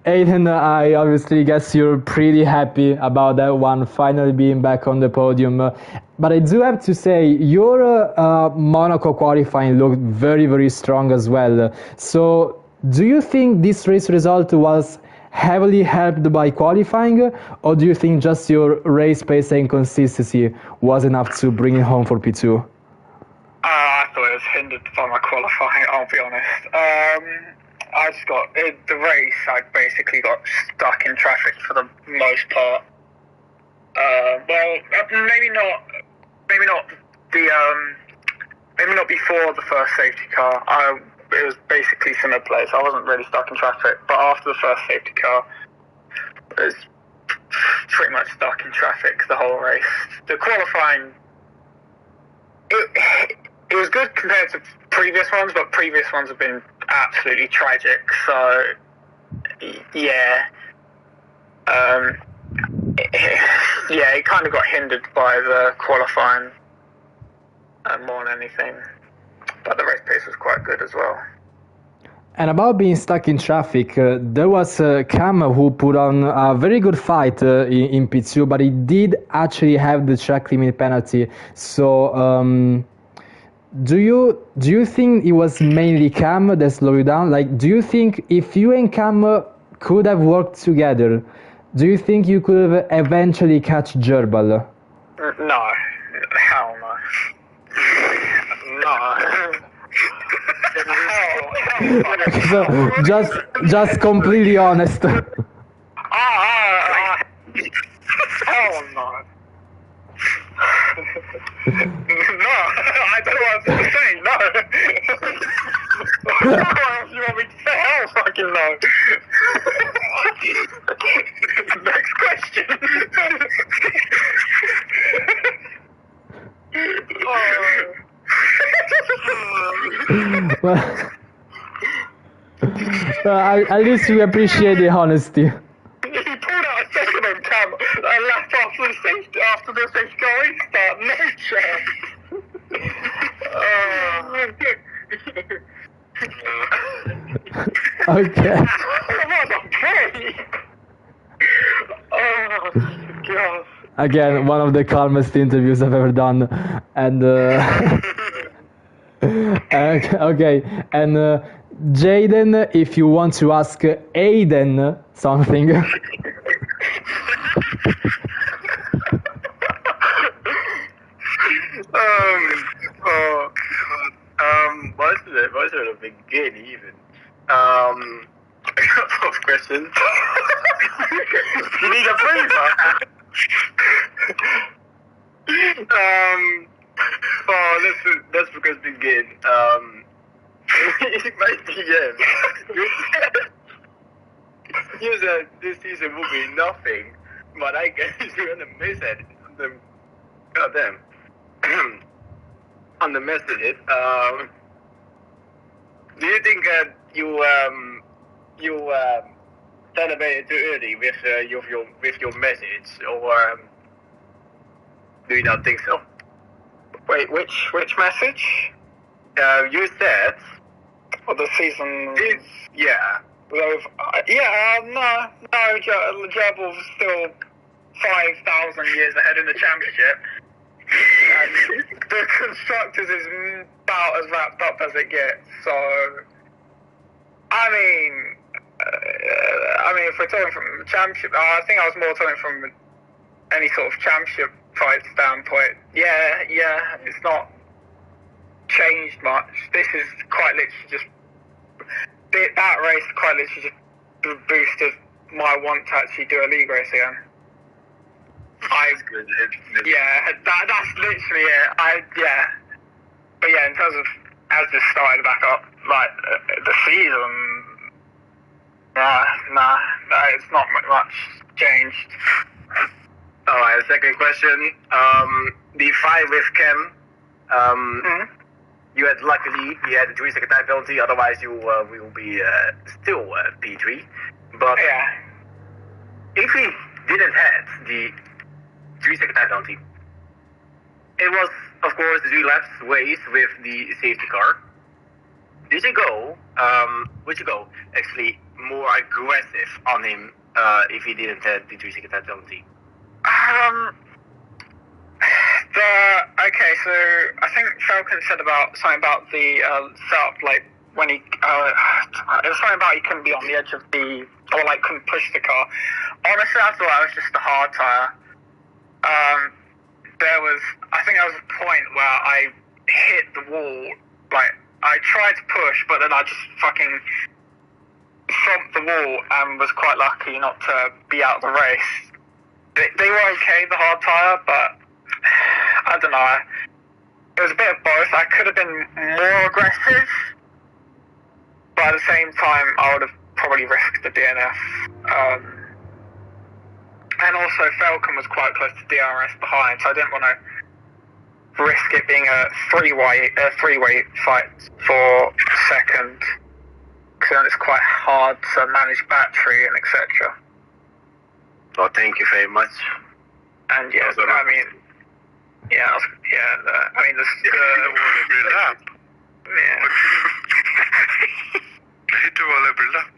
Aiden, I obviously guess you're pretty happy about that one finally being back on the podium. But I do have to say, your Monaco qualifying looked very, very strong as well. So, do you think this race result was heavily helped by qualifying, or do you think just your race pace and consistency was enough to bring it home for P2? I thought it was hindered by my qualifying, I'll be honest. I just got the race. I basically got stuck in traffic for the most part. Well, maybe not before the first safety car. It was basically similar place. I wasn't really stuck in traffic, but after the first safety car, I was pretty much stuck in traffic the whole race. The qualifying, it was good compared to previous ones, but previous ones have been absolutely tragic. So, yeah. It kind of got hindered by the qualifying more than anything. But the race pace was quite good as well. And about being stuck in traffic, there was Cam who put on a very good fight in P2, but he did actually have the track limit penalty. So, do you think it was mainly Cam that slowed you down? Like, do you think if you and Cam could have worked together, do you think you could have eventually catch Gerbal? No, hell no. No. So just completely honest. Hell no. No, I don't know what to say, no. What you want me to say? Hell fucking no. Next question. Well, at least we appreciate the honesty. He pulled out a second on Cam a lap after the safety car restart. No chance. Okay. Oh, God. Again, one of the calmest interviews I've ever done, and okay, and Jaden, if you want to ask Aiden something. Where should I begin even? A couple of questions. You need a breather. Let's begin. My DM. You said this season will be nothing, but I guess you're gonna miss it. Goddamn. On the message, do you think you celebrated too early with your message, or do you not think so? Wait, which message? You said The season. yeah. No, Jabber's still 5,000 years ahead in the championship. And the constructors is about as wrapped up as it gets. So, I mean, if we're talking from championship, I think I was more talking from any sort of championship fight standpoint. Yeah, it's not changed much. This is quite literally just that race quite literally just boosted my want to actually do a league race again. That's literally it. But yeah, in terms of as this started back up, like the season, it's not much changed. Alright, second question. The fight with Cam. You had luckily you had the 3-second time penalty. Otherwise, you will be still P3. But if he didn't have the 3-second time penalty, it was of course the 3 laps race with the safety car. Would you go actually more aggressive on him if he didn't have the 3-second time penalty? So I think Falcon said something about the setup, like when he it was something about he couldn't be on the edge of or like couldn't push the car. Honestly, I thought it was just a hard tire. I think there was a point where I hit the wall, like I tried to push, but then I just fucking thumped the wall and was quite lucky not to be out of the race. They were okay, the hard tire, but I don't know. It was a bit of both. I could have been more aggressive, but at the same time, I would have probably risked the DNF. And also, Falcon was quite close to DRS behind, so I didn't want to risk it being a three-way fight for second, because then it's quite hard to manage battery and etc. Well, thank you very much. And yeah, this. It was a good lap. Yeah. I hit do all every lap.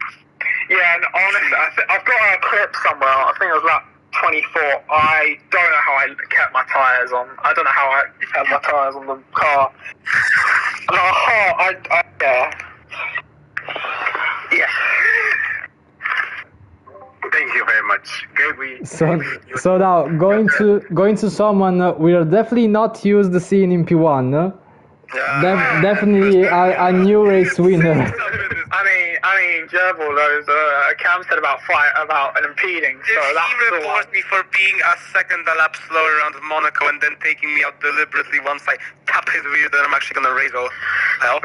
Yeah, and honestly, I've got a clip somewhere. I think it was lap 24. I don't know how I kept my tyres on. I don't know how I kept my tyres on the car. Yeah. Thank you very much. Good. So now going to someone we are definitely not used to seeing in P1. Definitely a new race winner. I mean, Gerbil knows. Cam said about an impeding. So If that's he the one. reports me for being a second a lap slower around Monaco and then taking me out deliberately once I tap his rear, then I'm actually gonna raise all hell.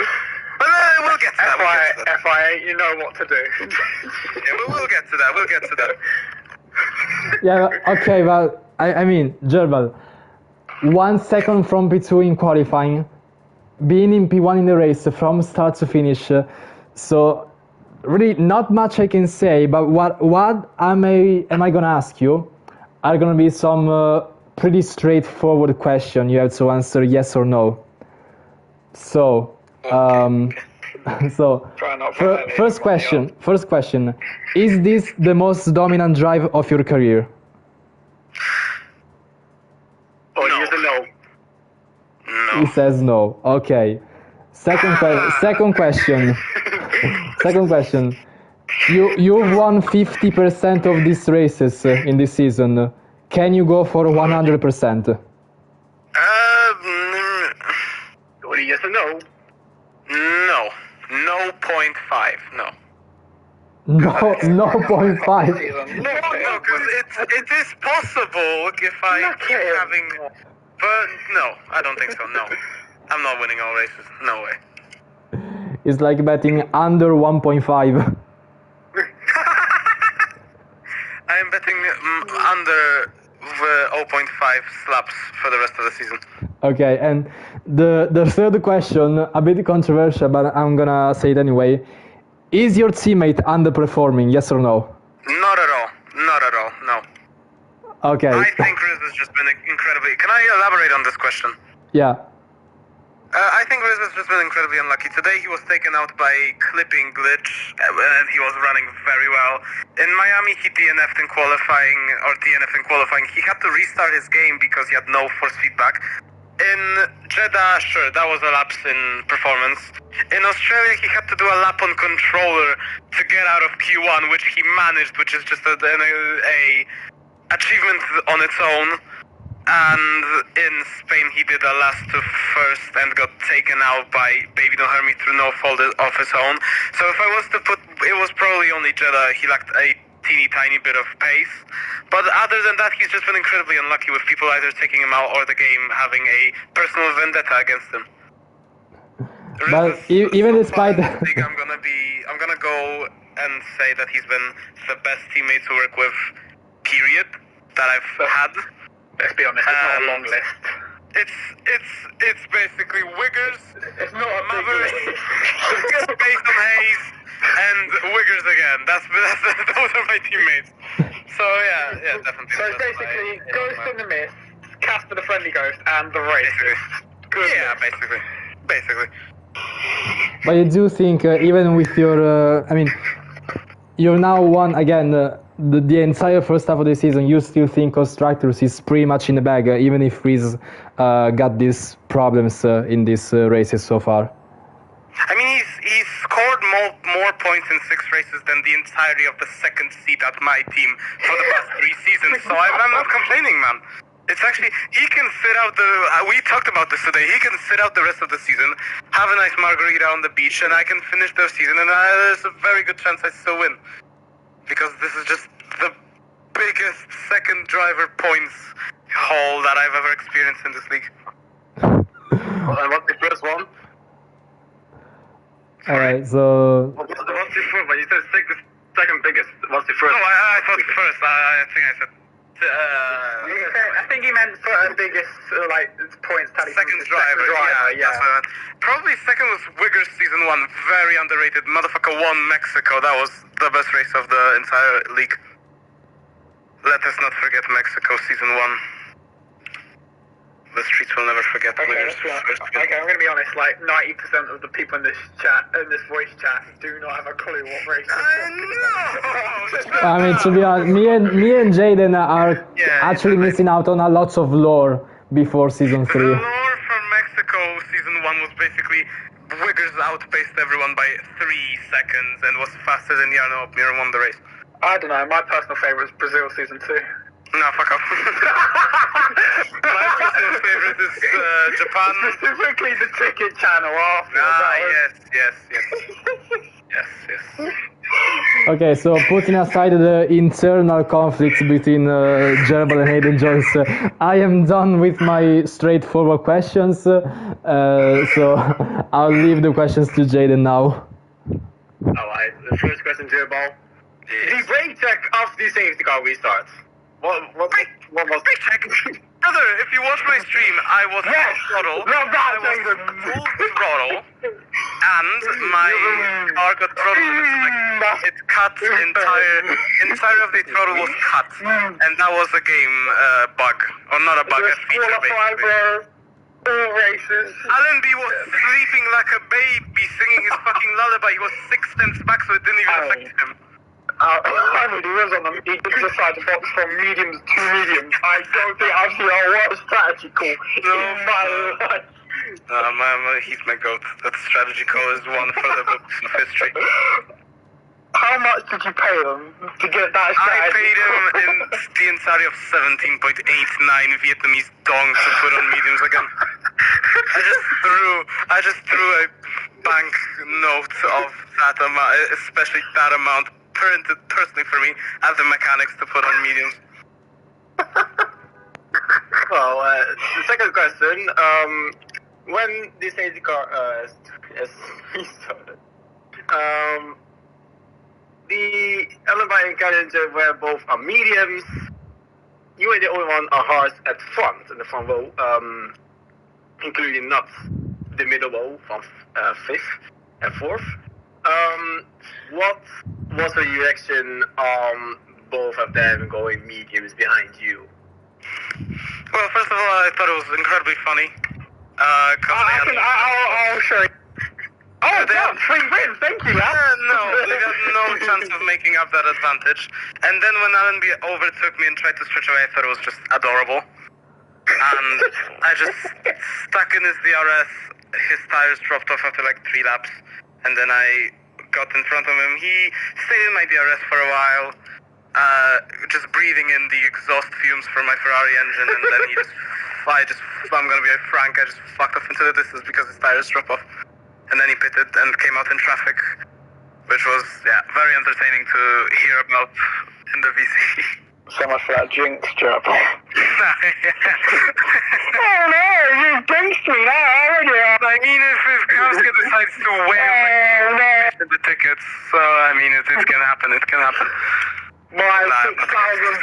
But we'll get to that. FIA, you know what to do. Yeah, we'll get to that. We'll get to that. Yeah, okay, well, I mean, Gerbil, 1 second from P2 in qualifying, being in P1 in the race from start to finish, so really not much I can say, but what am I gonna ask you are gonna be some pretty straightforward question you have to answer yes or no. So, first question, is this the most dominant drive of your career? Oh, no. Use a no. No. He says no. Okay. Second question. Second question. You've won 50% of these races in this season. Can you go for 100%? Yes or no? No. No 0.5. No. No 0.5. No, because it is possible if I keep having. But no, I don't think so. No, I'm not winning all races. No way. It's like betting under 1.5. I am betting under 0.5 slaps for the rest of the season. Okay, and the third question, a bit controversial, but I'm gonna say it anyway. Is your teammate underperforming, yes or no? Not at all. Not at all. No. Okay. I think Riz has just been incredibly. Can I elaborate on this question? Yeah. I think Riz has just been incredibly unlucky. Today he was taken out by a clipping glitch, and he was running very well. In Miami he DNF'd in qualifying, or DNF'd in qualifying. He had to restart his game because he had no force feedback. In Jeddah, sure, that was a lapse in performance. In Australia, he had to do a lap on controller to get out of Q1, which he managed, which is just a achievement on its own. And in Spain, he did a last to first and got taken out by Baby Don't Hurt Me through no fault of his own. So if I was to put, it was probably only Jeddah. He lacked a teeny tiny bit of pace. But other than that, he's just been incredibly unlucky with people either taking him out or the game having a personal vendetta against him. But even despite that, I'm gonna go and say that he's been the best teammate to work with, period, that I've had. Let's be honest, it's not a long list. It's basically Wiggers, It's not a big Mothers, list. Space on Hayes, and Wiggers again. Those are my teammates. So yeah, definitely. So it's basically Ghost in the Mist, Casper the Friendly Ghost, and the race. Good. Yeah, basically. But I do think even with your, you're now won again the entire first half of the season. You still think Constructors is pretty much in the bag, even if Riz got these problems in these races so far. I mean, he's scored more points in 6 races than the entirety of the second seat at my team for the past 3 seasons. So I'm not complaining, man. It's actually, he can sit out we talked about this today, he can sit out the rest of the season, have a nice margarita on the beach, and I can finish the season, and there's a very good chance I still win. Because this is just the biggest second driver points haul that I've ever experienced in this league. And what's the first one? Alright, so... What's the first one? You said second biggest. What's the first? No, I thought first. I think I said... I think he meant for biggest points tally. Second driver, yeah. That's what I meant. Probably second was Wiggers season 1, very underrated. Motherfucker won Mexico. That was the best race of the entire league. Let us not forget Mexico season 1. The streets will never forget winners. Okay, I'm going to be honest. Like 90% of the people in this chat, in this voice chat, do not have a clue what race. I mean, to be honest, me and Jaden are actually missing out on a lot of lore before season 3. The lore from Mexico season 1 was basically Wiggers outpaced everyone by 3 seconds and was faster than Jarno Opmier won the race. I don't know. My personal favorite is Brazil season 2. No, fuck off. My personal favorite is Japan. Specifically the ticket channel after. Yes. Okay, so putting aside the internal conflicts between Gerbil and Hayden Joyce, I am done with my straightforward questions, so I'll leave the questions to Jaden now. Alright, the first question, Gerbil. The brake check after the safety car restarts. What was brake check? Brother, if you watch my stream, I was full throttle. Full throttle, and my car got throttled. It cut entire of the throttle was cut, and that was a game bug, or not a bug, a feature basically. All races. Alan B was sleeping like a baby, singing his fucking lullaby. He was 6 steps back, so it didn't even affect him. He did decide to box from mediums to mediums. I don't think I've seen a worse strategy call in my life. He's my goat. That strategy call is one for the books of history. How much did you pay them to get that strategy? I paid him in the entirety of 17.89 Vietnamese dong to put on mediums again. I just threw a bank note of that amount, especially that amount, printed personally for me at the mechanics to put on mediums. Well, the second question, when the safety car restarted, the Alibi and Challenger were both on mediums. You were the only one on hards at front, in the front row, including not the middle row from 5th and 4th. What was your reaction on both of them going mediums behind you? Well, first of all, I thought it was incredibly funny. I'll show you. Oh, they have 3 wins, thank you, lad. No, they got no chance of making up that advantage. And then when Alan B overtook me and tried to switch away, I thought it was just adorable. And I just stuck in his DRS, his tires dropped off after like 3 laps, and then I got in front of him. He stayed in my DRS for a while, just breathing in the exhaust fumes from my Ferrari engine, and then I'm gonna be frank, I just fucked off into the distance because his tires dropped off. And then he pitted and came out in traffic, which was, very entertaining to hear about in the VC. So much for that jinx, Gerbil. Oh no, you jinxed me now, aren't you? I mean, if Kowska decides to win the tickets, so I mean, it can happen, it can happen. My 6,000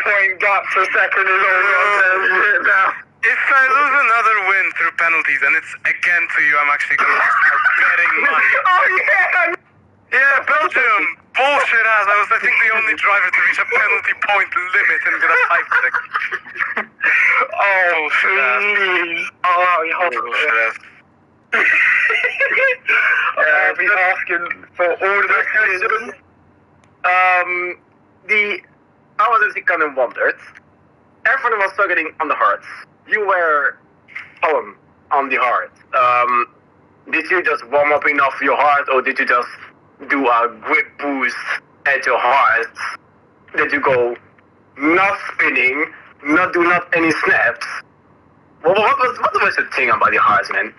point gap to second is over now. If I lose another win through penalties, and it's again to you, I'm actually going to start betting money. Oh yeah! Yeah, Belgium! Bullshit ass, I was, I think, the only driver to reach a penalty point limit and get a 5-stick. Oh, please. Oh, you hold bullshit ass. I'll be asking for all the questions. I was actually kind of wondered. Everyone was struggling on the hearts. You were on the heart. Did you just warm up enough your heart, or did you just do a grip boost at your heart? Did you go not spinning, not any snaps? What was your thing about the hearts, man?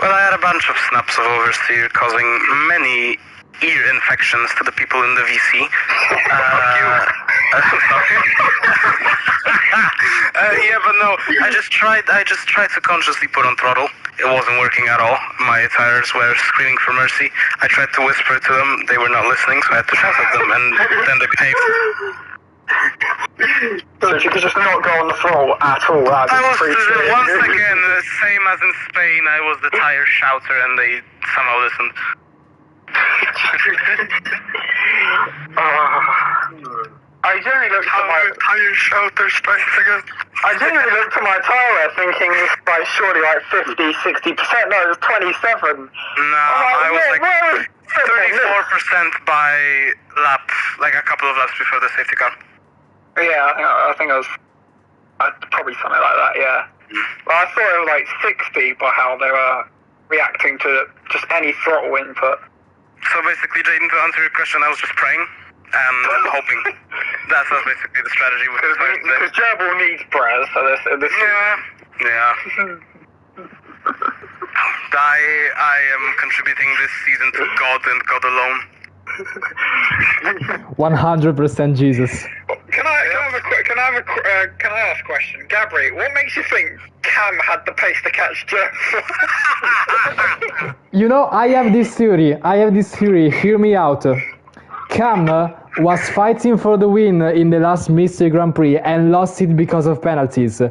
Well, I had a bunch of snaps of oversteer, causing many ear infections to the people in the VC. Yeah, but no, I just tried to consciously put on throttle. It wasn't working at all. My tires were screaming for mercy. I tried to whisper to them. They were not listening, so I had to shout at them, and then they behaved. So you could just not go on the floor at all. I was, once again, same as in Spain, I was the tire shouter, and they somehow listened. I generally look at my tire shouter strikes again. I genuinely looked at my tyre wear thinking it's like surely like 50, 60%. No, it was 27. No, I was like 34% by lap, like a couple of laps before the safety car. Yeah, I think it was probably something like that, yeah. Well, I thought it was like 60 by how they were reacting to just any throttle input. So basically, Jaden, to answer your question, I was just praying and hoping. That was basically the strategy. Because Gerbil needs prayers, so this Yeah. I am contributing this season to God and God alone. 100% Jesus. Can I ask a question? Gabri, what makes you think Cam had the pace to catch Gerbil? You know, I have this theory. Hear me out. Cam was fighting for the win in the last Mystery Grand Prix and lost it because of penalties.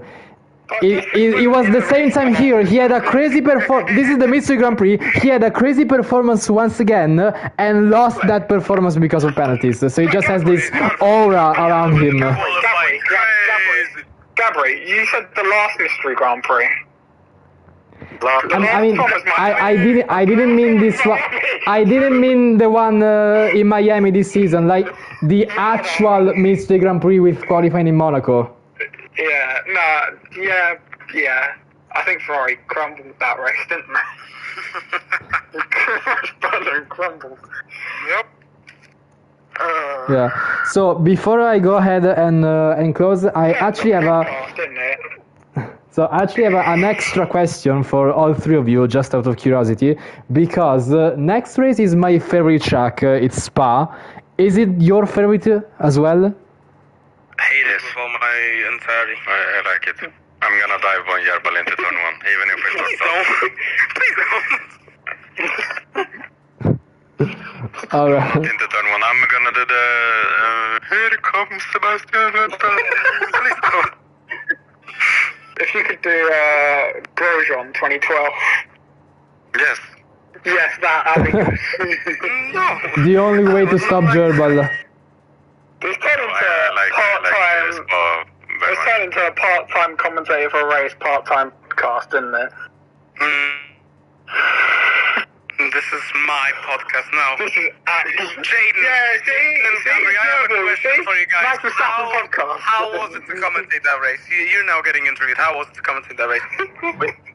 It was the same time here. He had a crazy performance. This is the Mystery Grand Prix. He had a crazy performance once again and lost that performance because of penalties. So he just has this aura around him. Gabri, you said the last Mystery Grand Prix. I didn't mean this one. I didn't mean the one in Miami this season. Like the actual Mystery Grand Prix with qualifying in Monaco. Yeah. I think Ferrari crumbled that race, didn't they? Crumbled. Yep. Yeah. So before I go ahead and close, I actually have an extra question for all three of you, just out of curiosity, because next race is my favorite track. It's Spa. Is it your favorite as well? Hate it for my entirety. I like it. I'm gonna dive on Yerbal into turn 1, even if it's not Please don't. Alright. into turn 1. I'm gonna do the here comes Sebastian Vettel. Please don't. If you could do Grosjean 2012. Yes. Yes, that'd be good. No. The only way to stop Gerbal. He's turned into a part-time commentator for a race, part-time podcast, isn't it? This is my podcast now. This is actually Jaden. Yeah, Gabri, I have a question for you guys. Max Verstappen podcast. How was it to commentate that race? You're now getting interviewed. How was it to commentate that race?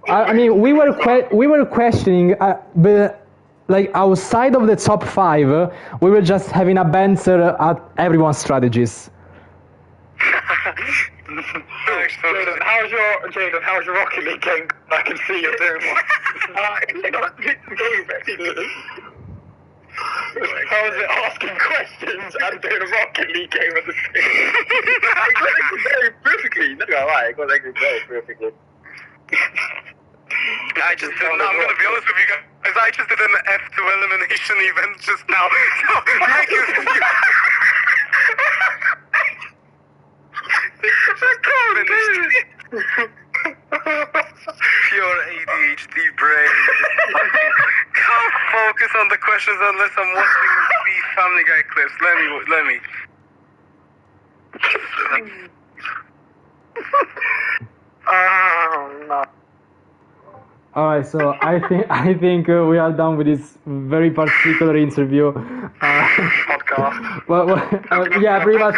I mean, we were questioning, but like outside of the top 5, we were just having a banter at everyone's strategies. Jaden, how's your Rocket League game? I can see you're doing one. How is it asking questions and doing a Rocket League game at the same time? I got it very perfectly. No, I got it very perfectly. I'm going to be honest with you guys. I just did an F2 elimination event just now. So, thank you. Pure ADHD brain. Can't focus on the questions unless I'm watching the Family Guy clips. Let me. Oh no. Alright, so I think we are done with this very particular interview. Podcast. Yeah, pretty much.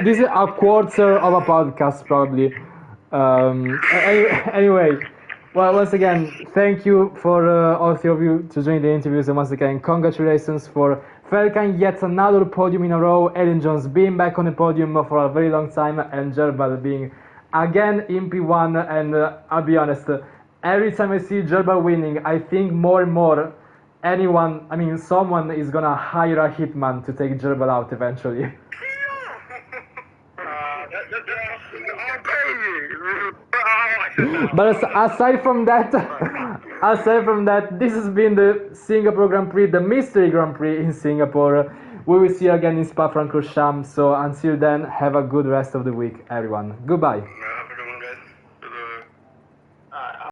This is a quarter of a podcast, probably. Anyway, well, once again, thank you for all three of you to join the interviews, and once again, congratulations for Falcon, yet another podium in a row. Ellen Jones being back on the podium for a very long time, and Gerbal being again in P1. And I'll be honest, every time I see Gerbal winning, I think more and more someone is gonna hire a hitman to take Gerbal out eventually. But aside from that, this has been the Singapore Grand Prix, the Mystery Grand Prix in Singapore. We will see you again in Spa-Francorchamps. So until then, have a good rest of the week, everyone. Goodbye.